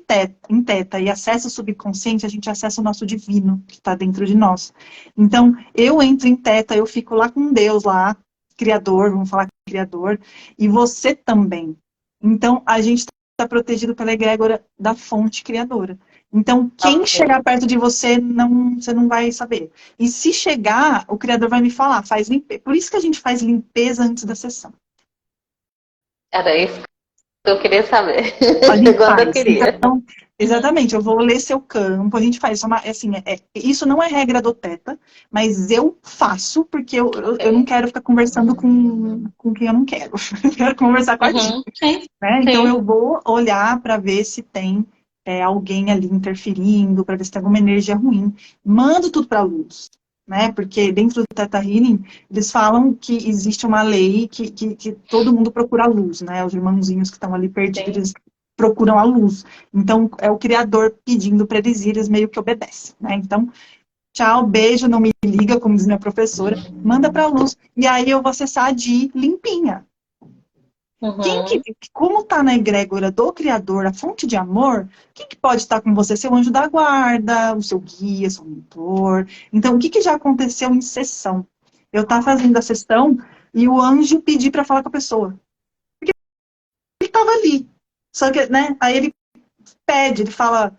em teta e acessa o subconsciente, a gente acessa o nosso divino, que está dentro de nós. Então, eu entro em teta, eu fico lá com Deus, lá, Criador, vamos falar Criador, e você também. Então, a gente está protegido pela egrégora da fonte criadora. Então, quem chegar perto de você, você não vai saber. E se chegar, o Criador vai me falar, faz limpeza. Por isso que a gente faz limpeza antes da sessão. Era isso que eu queria saber. A gente Quando eu faz. queria. Então, exatamente, eu vou ler seu campo, a gente faz. Isso não é regra do Teta, mas eu faço porque eu não quero ficar conversando com quem eu não quero. Eu quero conversar com a gente. Sim, Né? Então, sim. eu vou olhar para ver se tem alguém ali interferindo, para ver se tem alguma energia ruim. Mando tudo para a luz. Né? Porque dentro do Theta Healing, eles falam que existe uma lei que todo mundo procura a luz, né? Os irmãozinhos que estão ali perdidos, eles procuram a luz. Então, é o Criador pedindo para eles ir, eles meio que obedecem, né? Então, tchau, beijo, não me liga, como diz minha professora, manda para a luz. E aí eu vou acessar a Di limpinha. Como está na egrégora do Criador, a fonte de amor, quem que pode estar com você? Seu anjo da guarda, o seu guia, seu mentor. Então, o que já aconteceu em sessão? Eu estava fazendo a sessão e o anjo pediu para falar com a pessoa. Porque ele estava ali. Só que, né, aí ele pede, ele fala...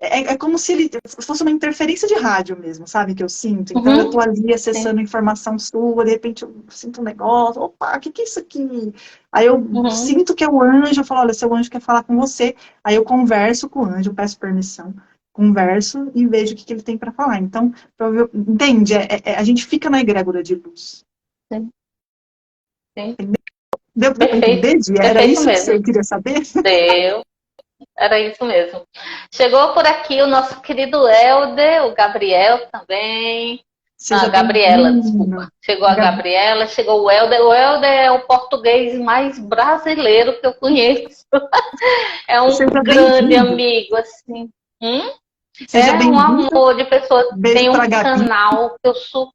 É como se ele fosse uma interferência de rádio mesmo, sabe? Que eu sinto. Então, eu tô ali acessando informação sua, de repente eu sinto um negócio. Opa, o que é isso aqui? Aí eu sinto que é o anjo, eu falo, olha, seu anjo quer falar com você. Aí eu converso com o anjo, peço permissão, converso e vejo o que ele tem para falar. Então, entende? A gente fica na egrégora de luz. Sim. Sim. Deu para entender, Di? Era isso mesmo que você queria saber? Deu. Era isso mesmo. Chegou por aqui o nosso querido Helder, o Gabriel também. A Gabriela, desculpa. Chegou a Gabriela, chegou o Helder. O Helder é o português mais brasileiro que eu conheço. É um grande amigo, assim. É um amor de pessoa. Tem um canal que eu sou.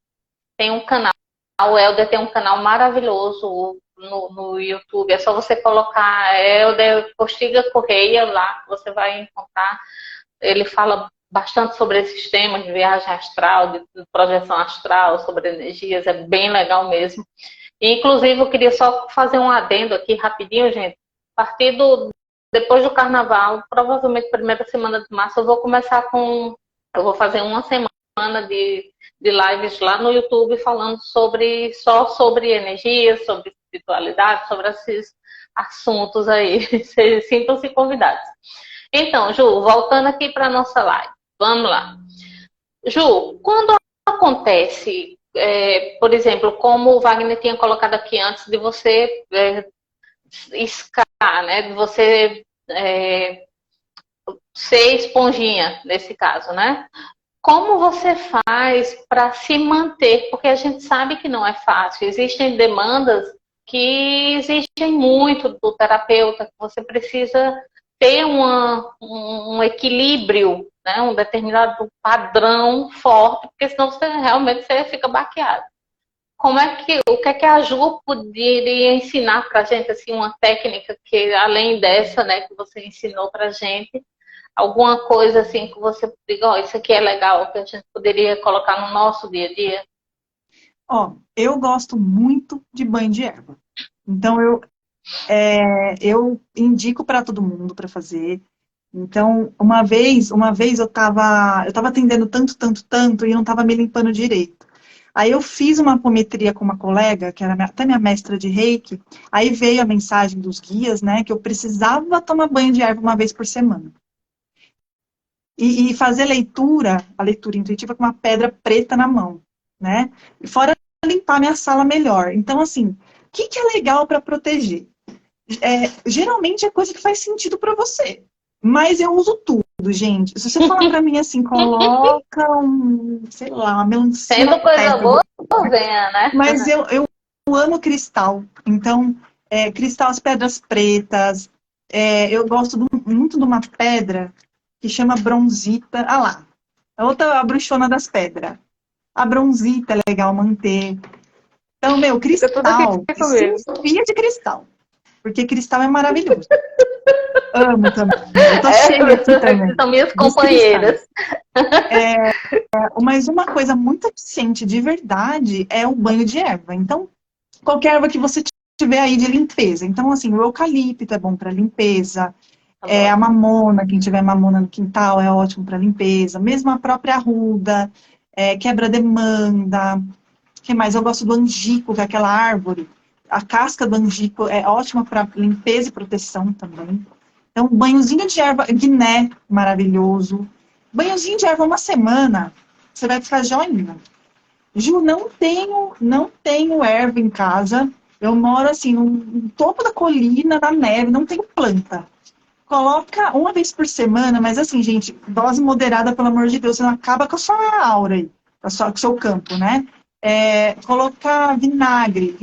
Tem um canal. O Helder tem um canal maravilhoso no YouTube. É só você colocar Helder Postiga Correia lá, você vai encontrar. Ele fala bastante sobre esses temas de viagem astral, de projeção astral, sobre energias. É bem legal mesmo. E, inclusive, eu queria só fazer um adendo aqui rapidinho, gente. A partir depois do carnaval, provavelmente primeira semana de março, eu vou fazer uma semana de lives lá no YouTube falando só sobre energia, sobre espiritualidade, sobre esses assuntos aí. Sintam-se convidados. Então, Ju, voltando aqui para a nossa live. Vamos lá. Ju, quando acontece, por exemplo, como o Wagner tinha colocado aqui antes de você escalar, né? De você ser esponjinha, nesse caso, né? Como você faz para se manter? Porque a gente sabe que não é fácil. Existem demandas que exigem muito do terapeuta, que você precisa ter um equilíbrio, né? Um determinado padrão forte, porque senão você fica baqueado. O que é que a Ju poderia ensinar para a gente, assim, uma técnica que, além dessa, né, que você ensinou para a gente, alguma coisa assim que você diga, ó, isso aqui é legal, que a gente poderia colocar no nosso dia a dia? Ó, eu gosto muito de banho de erva. Então, eu indico para todo mundo para fazer. Então, uma vez eu tava atendendo tanto, e não tava me limpando direito. Aí eu fiz uma apometria com uma colega, que era até minha mestra de Reiki, aí veio a mensagem dos guias, né, que eu precisava tomar banho de erva uma vez por semana. E fazer a leitura intuitiva com uma pedra preta na mão, né? E fora limpar minha sala melhor. Então, assim, o que é legal para proteger? Geralmente é coisa que faz sentido para você. Mas eu uso tudo, gente. Se você falar para mim assim, coloca sei lá, uma melancia. Sendo coisa boa, venha, né? Mas eu amo cristal. Então, cristal, as pedras pretas. Eu gosto muito de uma pedra que chama bronzita. Ah lá, a bruxona das pedras. A bronzita é legal manter. Então, cristal, se enfia de cristal. Porque cristal é maravilhoso. Amo também. Eu tô cheia aqui também. São minhas Dos cristais. companheiras. Mas uma coisa muito eficiente de verdade é o banho de erva. Então, qualquer erva que você tiver aí de limpeza. Então, assim, o eucalipto é bom para limpeza. Tá A bom. mamona, quem tiver mamona no quintal é ótimo para limpeza. Mesmo a própria arruda, quebra-demanda. O que mais? Eu gosto do angico, que é aquela árvore. A casca do angico é ótima para limpeza e proteção também. Então, banhozinho de erva, guiné, maravilhoso. Banhozinho de erva uma semana, você vai ficar joinha. Ju, não tenho erva em casa. Eu moro assim, no topo da colina, na neve, não tenho planta. Coloca uma vez por semana, mas assim, gente, dose moderada, pelo amor de Deus, você não acaba com a sua aura aí, com o seu campo, né? Colocar vinagre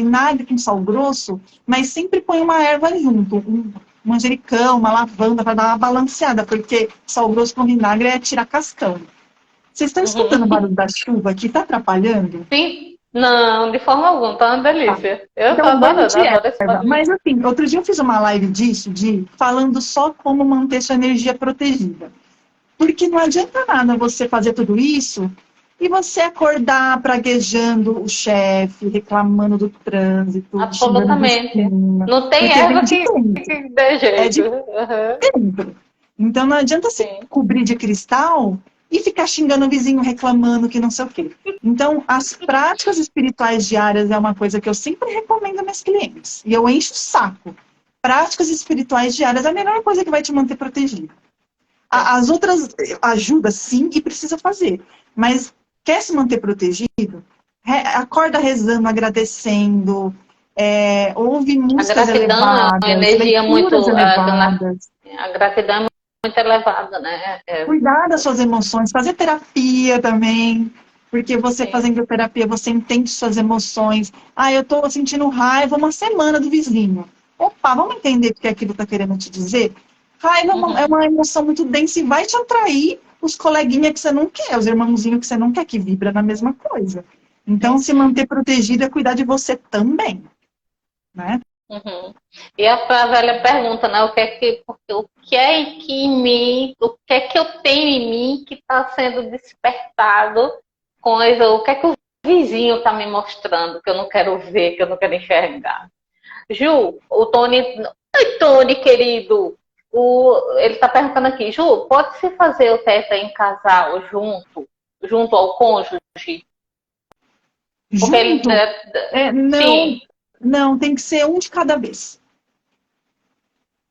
com sal grosso, mas sempre põe uma erva junto, um manjericão, uma lavanda, para dar uma balanceada, porque sal grosso com vinagre é tirar cascão. Vocês estão escutando o Uhum. barulho da chuva aqui? Tá atrapalhando? Sim? Não, de forma alguma, tá uma Tá. delícia. Eu tô Então, banho adorando, de adoro esse erva. barulho. Mas, assim, outro dia eu fiz uma live disso, falando só como manter sua energia protegida. Porque não adianta nada você fazer tudo isso e você acordar praguejando o chefe, reclamando do trânsito, xingando o Absolutamente. vizinho, Não tem porque vem erva de dentro, que dê é jeito. de Uhum. dentro. Então não adianta se Sim. cobrir de cristal e ficar xingando o vizinho, reclamando que não sei o quê. Então, as práticas espirituais diárias é uma coisa que eu sempre recomendo aos meus clientes. E eu encho o saco. Práticas espirituais diárias é a melhor coisa que vai te manter protegido. As outras ajudam sim e precisa fazer. Mas quer se manter protegido? Acorda rezando, agradecendo, ouve A músicas gratidão é uma elevadas, energia muito. leituras elevadas, A gratidão é muito elevada, né? cuidar das suas emoções, fazer terapia também, porque você Sim. fazendo terapia, você entende suas emoções. Ah, eu estou sentindo raiva uma semana do vizinho. Opa, vamos entender o que aquilo está querendo te dizer? Raiva é Uhum. uma emoção muito densa e vai te atrair os coleguinhas que você não quer, os irmãozinhos que você não quer, que vibra na mesma coisa. Então, Sim. se manter protegido é cuidar de você também, né? Uhum. E a velha pergunta, né? O que é que em mim, o que é que eu tenho em mim que está sendo despertado o que é que o vizinho está me mostrando que eu não quero ver, que eu não quero enxergar? Ju, o Tony, oi Tony, querido, ele está perguntando aqui, Ju, pode-se fazer o teta em casal junto ao cônjuge? Porque ele, Junto, não, sim, não, tem que ser um de cada vez.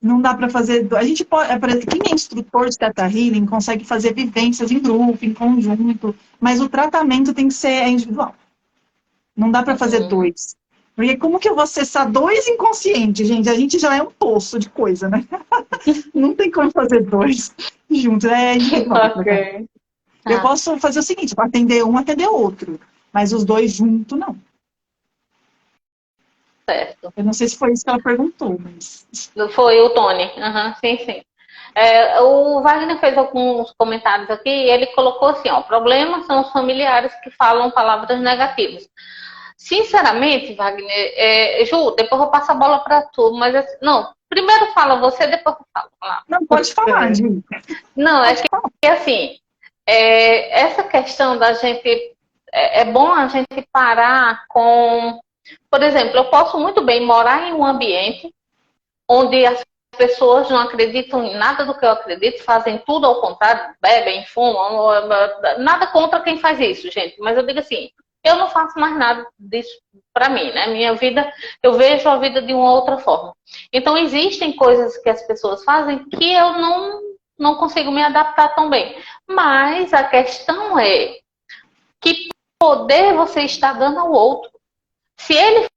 Não dá para fazer. A gente pode. Quem é instrutor de Theta Healing consegue fazer vivências em grupo, em conjunto, mas o tratamento tem que ser individual. Não dá para fazer uhum, dois. Porque como que eu vou acessar dois inconscientes, gente? A gente já é um poço de coisa, né? Não tem como fazer dois juntos, é individual o ok, tratamento. Eu ah, posso fazer o seguinte, atender um, atender outro, mas os dois juntos, não. certo. Eu não sei se foi isso que ela perguntou, mas. Foi o Tony. Aham, sim, sim. O Wagner fez alguns comentários aqui e ele colocou assim: ó, o problema são os familiares que falam palavras negativas. Sinceramente, Wagner, Ju, depois eu vou passar a bola para tu, mas não, primeiro fala você, depois eu falo. Lá. Não, pode falar, gente. Não, é Pode que falar. assim, essa questão da gente. É bom a gente parar com. Por exemplo, eu posso muito bem morar em um ambiente onde as pessoas não acreditam em nada do que eu acredito, fazem tudo ao contrário, bebem, fumam, nada contra quem faz isso, gente. Mas eu digo assim, eu não faço mais nada disso para mim, né? Minha vida, eu vejo a vida de uma outra forma. Então existem coisas que as pessoas fazem que eu não consigo me adaptar tão bem. Mas a questão é que poder você está dando ao outro. Se ele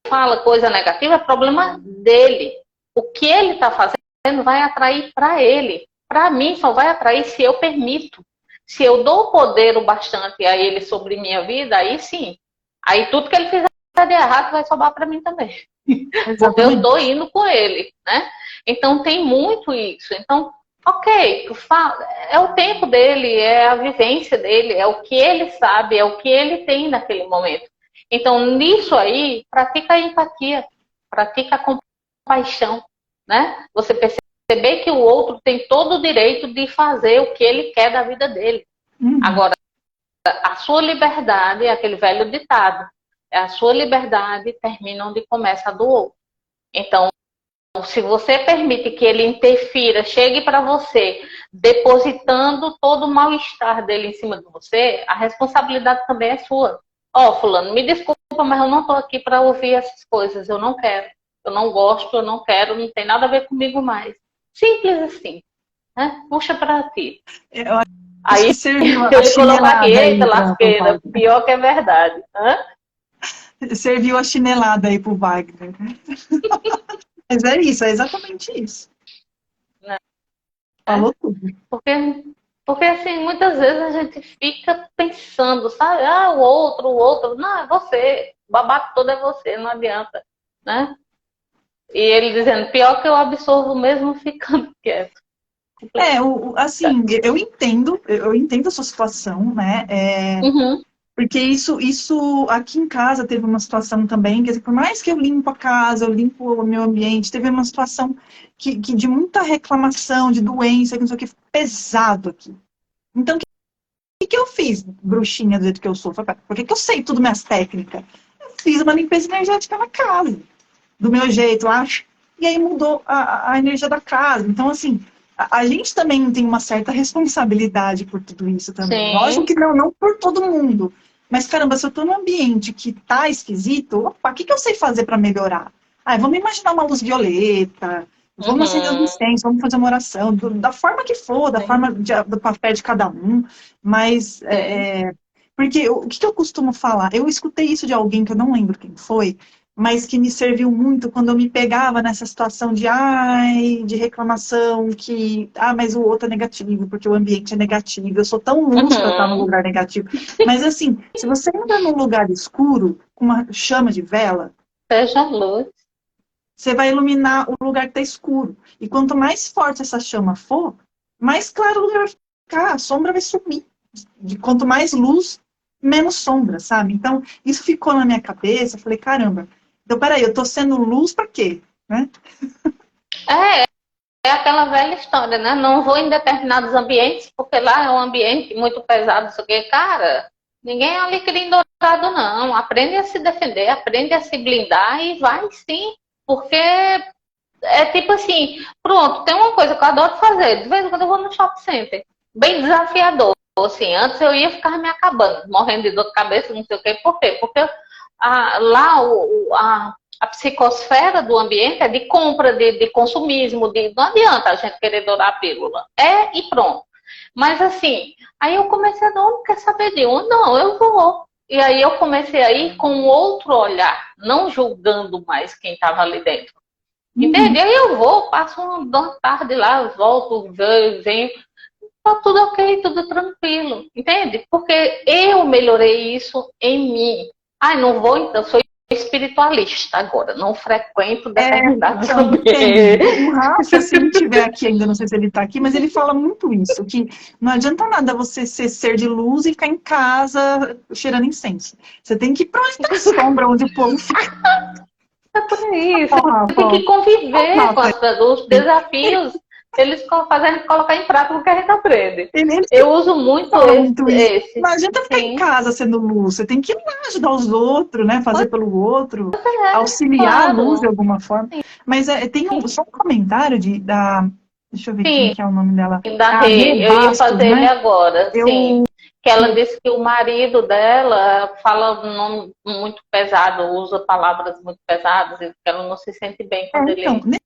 fala coisa negativa, é problema dele. O que ele está fazendo vai atrair para ele. Para mim, só vai atrair se eu permito. Se eu dou poder o bastante a ele sobre minha vida, aí sim. Aí tudo que ele fizer de errado vai sobrar para mim também. Porque eu estou Exatamente. indo com ele, né? Então tem muito isso. Então, ok, é o tempo dele, é a vivência dele, é o que ele sabe, é o que ele tem naquele momento. Então, nisso aí, pratica a empatia, pratica a compaixão, né? Você percebe perceber que o outro tem todo o direito de fazer o que ele quer da vida dele. Agora, a sua liberdade, é aquele velho ditado, a sua liberdade termina onde começa a do outro. Então, se você permite que ele interfira, chegue para você, depositando todo o mal-estar dele em cima de você, a responsabilidade também é sua. Ó, fulano, me desculpa, mas eu não estou aqui para ouvir essas coisas, eu não quero, eu não gosto, eu não quero, não tem nada a ver comigo mais. Simples assim, né? Puxa para ti. Aí ele colocou aqui, eita, lasqueira, pior que é verdade. Serviu a chinelada aí pro Wagner. Mas é isso, é exatamente isso. Falou tudo. Porque assim, muitas vezes a gente fica pensando, sabe? Ah, o outro. Não, é você. O babaca todo é você, não adianta, né? E ele dizendo, pior que eu absorvo mesmo ficando quieto. Assim, eu entendo a sua situação, né? Porque isso aqui em casa teve uma situação também, quer dizer, por mais que eu limpo a casa, eu limpo o meu ambiente, teve uma situação que de muita reclamação, de doença, que não sei o que, pesado aqui. Então, o que eu fiz, bruxinha do jeito que eu sou? Por que eu sei tudo minhas técnicas? Eu fiz uma limpeza energética na casa, do meu jeito, acho. E aí mudou a energia da casa. Então, assim, a gente também tem uma certa responsabilidade por tudo isso também. Sim. Lógico que não por todo mundo. Mas, caramba, se eu tô num ambiente que tá esquisito, opa, o que eu sei fazer para melhorar? Vamos imaginar uma luz violeta, vamos acender os incêndios, vamos fazer uma oração, da forma que for, da forma do papel de cada um. Mas, porque o que eu costumo falar? Eu escutei isso de alguém que eu não lembro quem foi, mas que me serviu muito quando eu me pegava nessa situação de reclamação, mas o outro é negativo, porque o ambiente é negativo, eu sou tão luz para estar num lugar negativo. Mas assim, se você anda num lugar escuro, com uma chama de vela, seja luz, você vai iluminar o lugar que está escuro. E quanto mais forte essa chama for, mais claro o lugar vai ficar, a sombra vai sumir. Quanto mais luz, menos sombra, sabe? Então, isso ficou na minha cabeça, eu falei, caramba, então, peraí, eu tô sendo luz pra quê? Né? É aquela velha história, né? Não vou em determinados ambientes, porque lá é um ambiente muito pesado, isso aqui. Cara, ninguém é alecrim dourado, não. Aprende a se defender, aprende a se blindar e vai sim. Porque é tipo assim, pronto, tem uma coisa que eu adoro fazer. De vez em quando eu vou no shopping center. Bem desafiador. Assim, antes eu ia ficar me acabando, morrendo de dor de cabeça, não sei o quê. Por quê? Porque lá a psicosfera do ambiente é de compra, de consumismo, não adianta a gente querer dourar a pílula. E pronto. Mas assim, aí eu comecei a não quer saber de onde? Não, eu vou. E aí eu comecei a ir com outro olhar, não julgando mais quem estava ali dentro. Entende? Aí eu vou, passo uma tarde lá, volto, venho. Tá tudo ok, tudo tranquilo, entende? Porque eu melhorei isso em mim. Não vou, então, sou espiritualista agora, não frequento determinados ambientes. O Rafa, se ele estiver aqui ainda, não sei se ele está aqui, mas ele fala muito isso, que não adianta nada você ser de luz e ficar em casa cheirando incenso. Você tem que ir para a sombra, onde o povo fica. É por isso, você tem que conviver com os desafios. Eles fazem colocar em prática o que a gente aprende. Eu uso muito esse. Não adianta ficar em casa sendo luz. Você tem que ir lá ajudar os outros, né? Fazer pelo outro. Auxiliar a luz de alguma forma. Mas tem só um comentário deixa eu ver quem que é o nome dela. Da Rê. Eu ia fazer ele agora. Sim. Que ela disse que o marido dela fala um nome muito pesado, usa palavras muito pesadas, e que ela não se sente bem quando ele...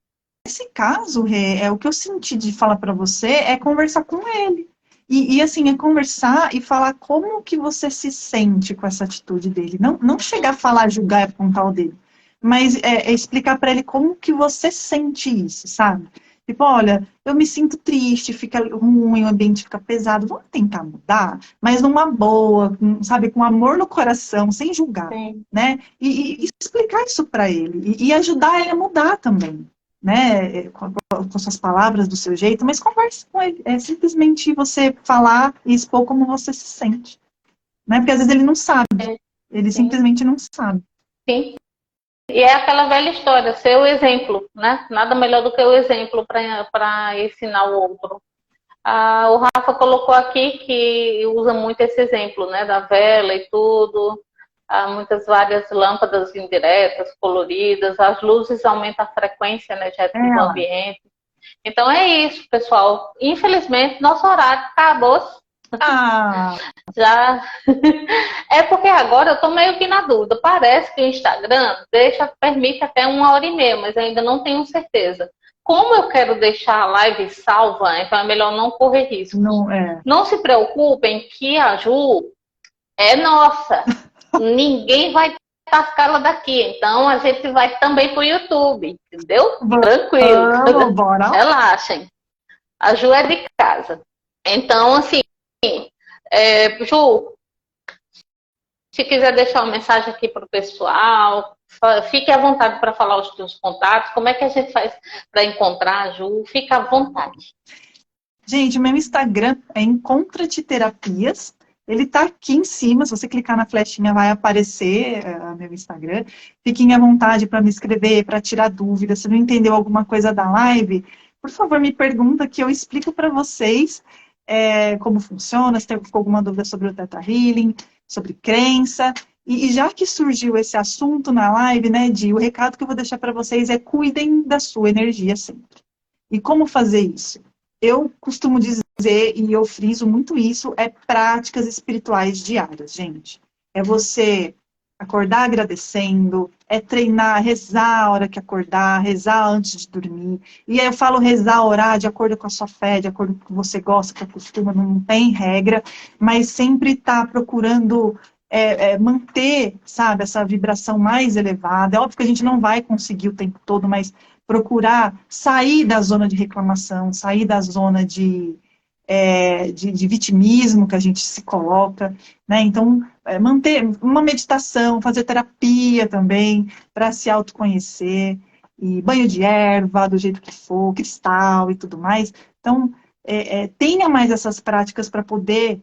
Nesse caso, Rê, o que eu senti de falar para você é conversar com ele. E assim, é conversar e falar como que você se sente com essa atitude dele. Não chegar a falar, julgar e apontar o dedo. Mas explicar para ele como que você sente isso, sabe? Tipo, olha, eu me sinto triste, fica ruim, o ambiente fica pesado. Vamos tentar mudar, mas numa boa, sabe? Com amor no coração, sem julgar, né? E explicar isso para ele. E ajudar ele a mudar também. Né, com suas palavras, do seu jeito, mas converse com ele. É simplesmente você falar e expor como você se sente. Né? Porque às vezes ele não sabe. Ele simplesmente não sabe. Sim. E é aquela velha história, ser o exemplo, né? Nada melhor do que o exemplo para ensinar o outro. O Rafa colocou aqui que usa muito esse exemplo, né? Da vela e tudo. Muitas várias lâmpadas indiretas, coloridas. As luzes aumentam a frequência energética do ambiente. Então é isso, pessoal. Infelizmente, nosso horário acabou. Já. É porque agora eu estou meio que na dúvida. Parece que o Instagram permite até 1h30, mas ainda não tenho certeza. Como eu quero deixar a live salva, então é melhor não correr risco. Não se preocupem que a Ju é nossa. Ninguém vai tascá-la daqui. Então a gente vai também para o YouTube, entendeu? Tranquilo. Bora. Relaxem. A Ju é de casa. Então, assim, Ju, se quiser deixar uma mensagem aqui para o pessoal, fique à vontade para falar os seus contatos. Como é que a gente faz para encontrar a Ju? Fica à vontade. Gente, o meu Instagram é Encontra-te Terapias. Ele está aqui em cima. Se você clicar na flechinha, vai aparecer meu Instagram. Fiquem à vontade para me escrever, para tirar dúvidas. Se não entendeu alguma coisa da live, por favor, me pergunta que eu explico para vocês como funciona, se tem alguma dúvida sobre o Theta Healing, sobre crença. E já que surgiu esse assunto na live, né, o recado que eu vou deixar para vocês é cuidem da sua energia sempre. E como fazer isso? Eu costumo dizer, e eu friso muito isso, práticas espirituais diárias, gente. É você acordar agradecendo, treinar, rezar a hora que acordar, rezar antes de dormir. E aí eu falo rezar, orar de acordo com a sua fé, de acordo com o que você gosta, que acostuma, não tem regra, mas sempre tá procurando manter, sabe, essa vibração mais elevada. É óbvio que a gente não vai conseguir o tempo todo, mas procurar sair da zona de reclamação, sair da zona de vitimismo que a gente se coloca, né? Então, manter uma meditação, fazer terapia também, para se autoconhecer, e banho de erva, do jeito que for, cristal e tudo mais. Então, tenha mais essas práticas para poder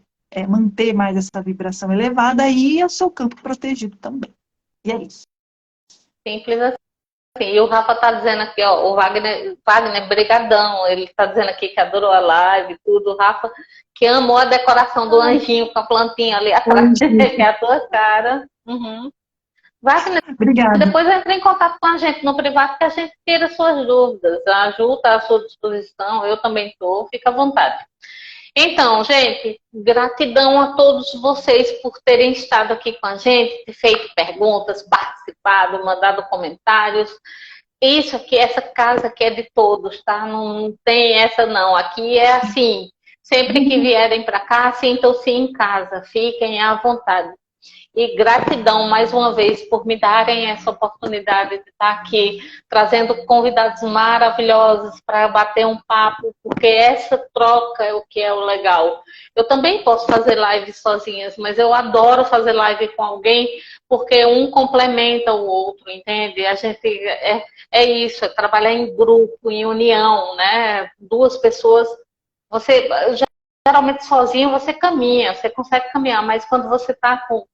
manter mais essa vibração elevada e o seu campo protegido também. E é isso. Simples assim. E o Rafa tá dizendo aqui, ó, o Wagner, brigadão, ele tá dizendo aqui que adorou a live, tudo, o Rafa, que amou a decoração do anjinho com a plantinha ali atrás, que é a tua cara. Uhum. Wagner, obrigada. Depois entre em contato com a gente no privado que a gente tira suas dúvidas. A Ju tá à sua disposição, eu também tô, fica à vontade. Então, gente, gratidão a todos vocês por terem estado aqui com a gente, feito perguntas, participado, mandado comentários. Isso aqui, essa casa aqui é de todos, tá? Não tem essa não. Aqui é assim, sempre que vierem para cá, sintam-se em casa, fiquem à vontade. E gratidão mais uma vez por me darem essa oportunidade de estar aqui trazendo convidados maravilhosos para bater um papo, porque essa troca é o que é o legal. Eu também posso fazer lives sozinhas, mas eu adoro fazer live com alguém porque um complementa o outro, entende? A gente é isso, é trabalhar em grupo, em união, né? Duas pessoas, você geralmente sozinho você caminha, você consegue caminhar, mas quando você está com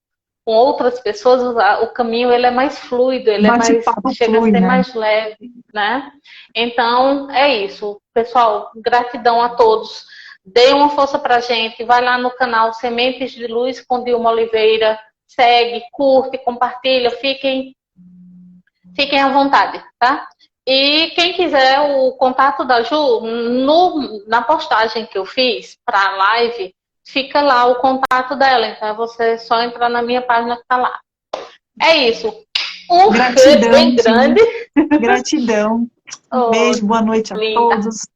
outras pessoas, o caminho ele é mais fluido, ele chega a ser mais leve, né? Então, é isso. Pessoal, gratidão a todos. Dê uma força pra gente, vai lá no canal Sementes de Luz com Dilma Oliveira, segue, curte, compartilha, fiquem à vontade, tá? E quem quiser o contato da Ju, na postagem que eu fiz para a live, fica lá o contato dela, então é você só entrar na minha página que tá lá. É isso. Um beijo bem grande. Gratidão. Um beijo, boa noite a todos.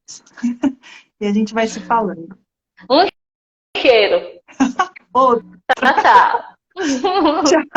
E a gente vai se falando. Um cheiro. Outro. Tchau. Tchau.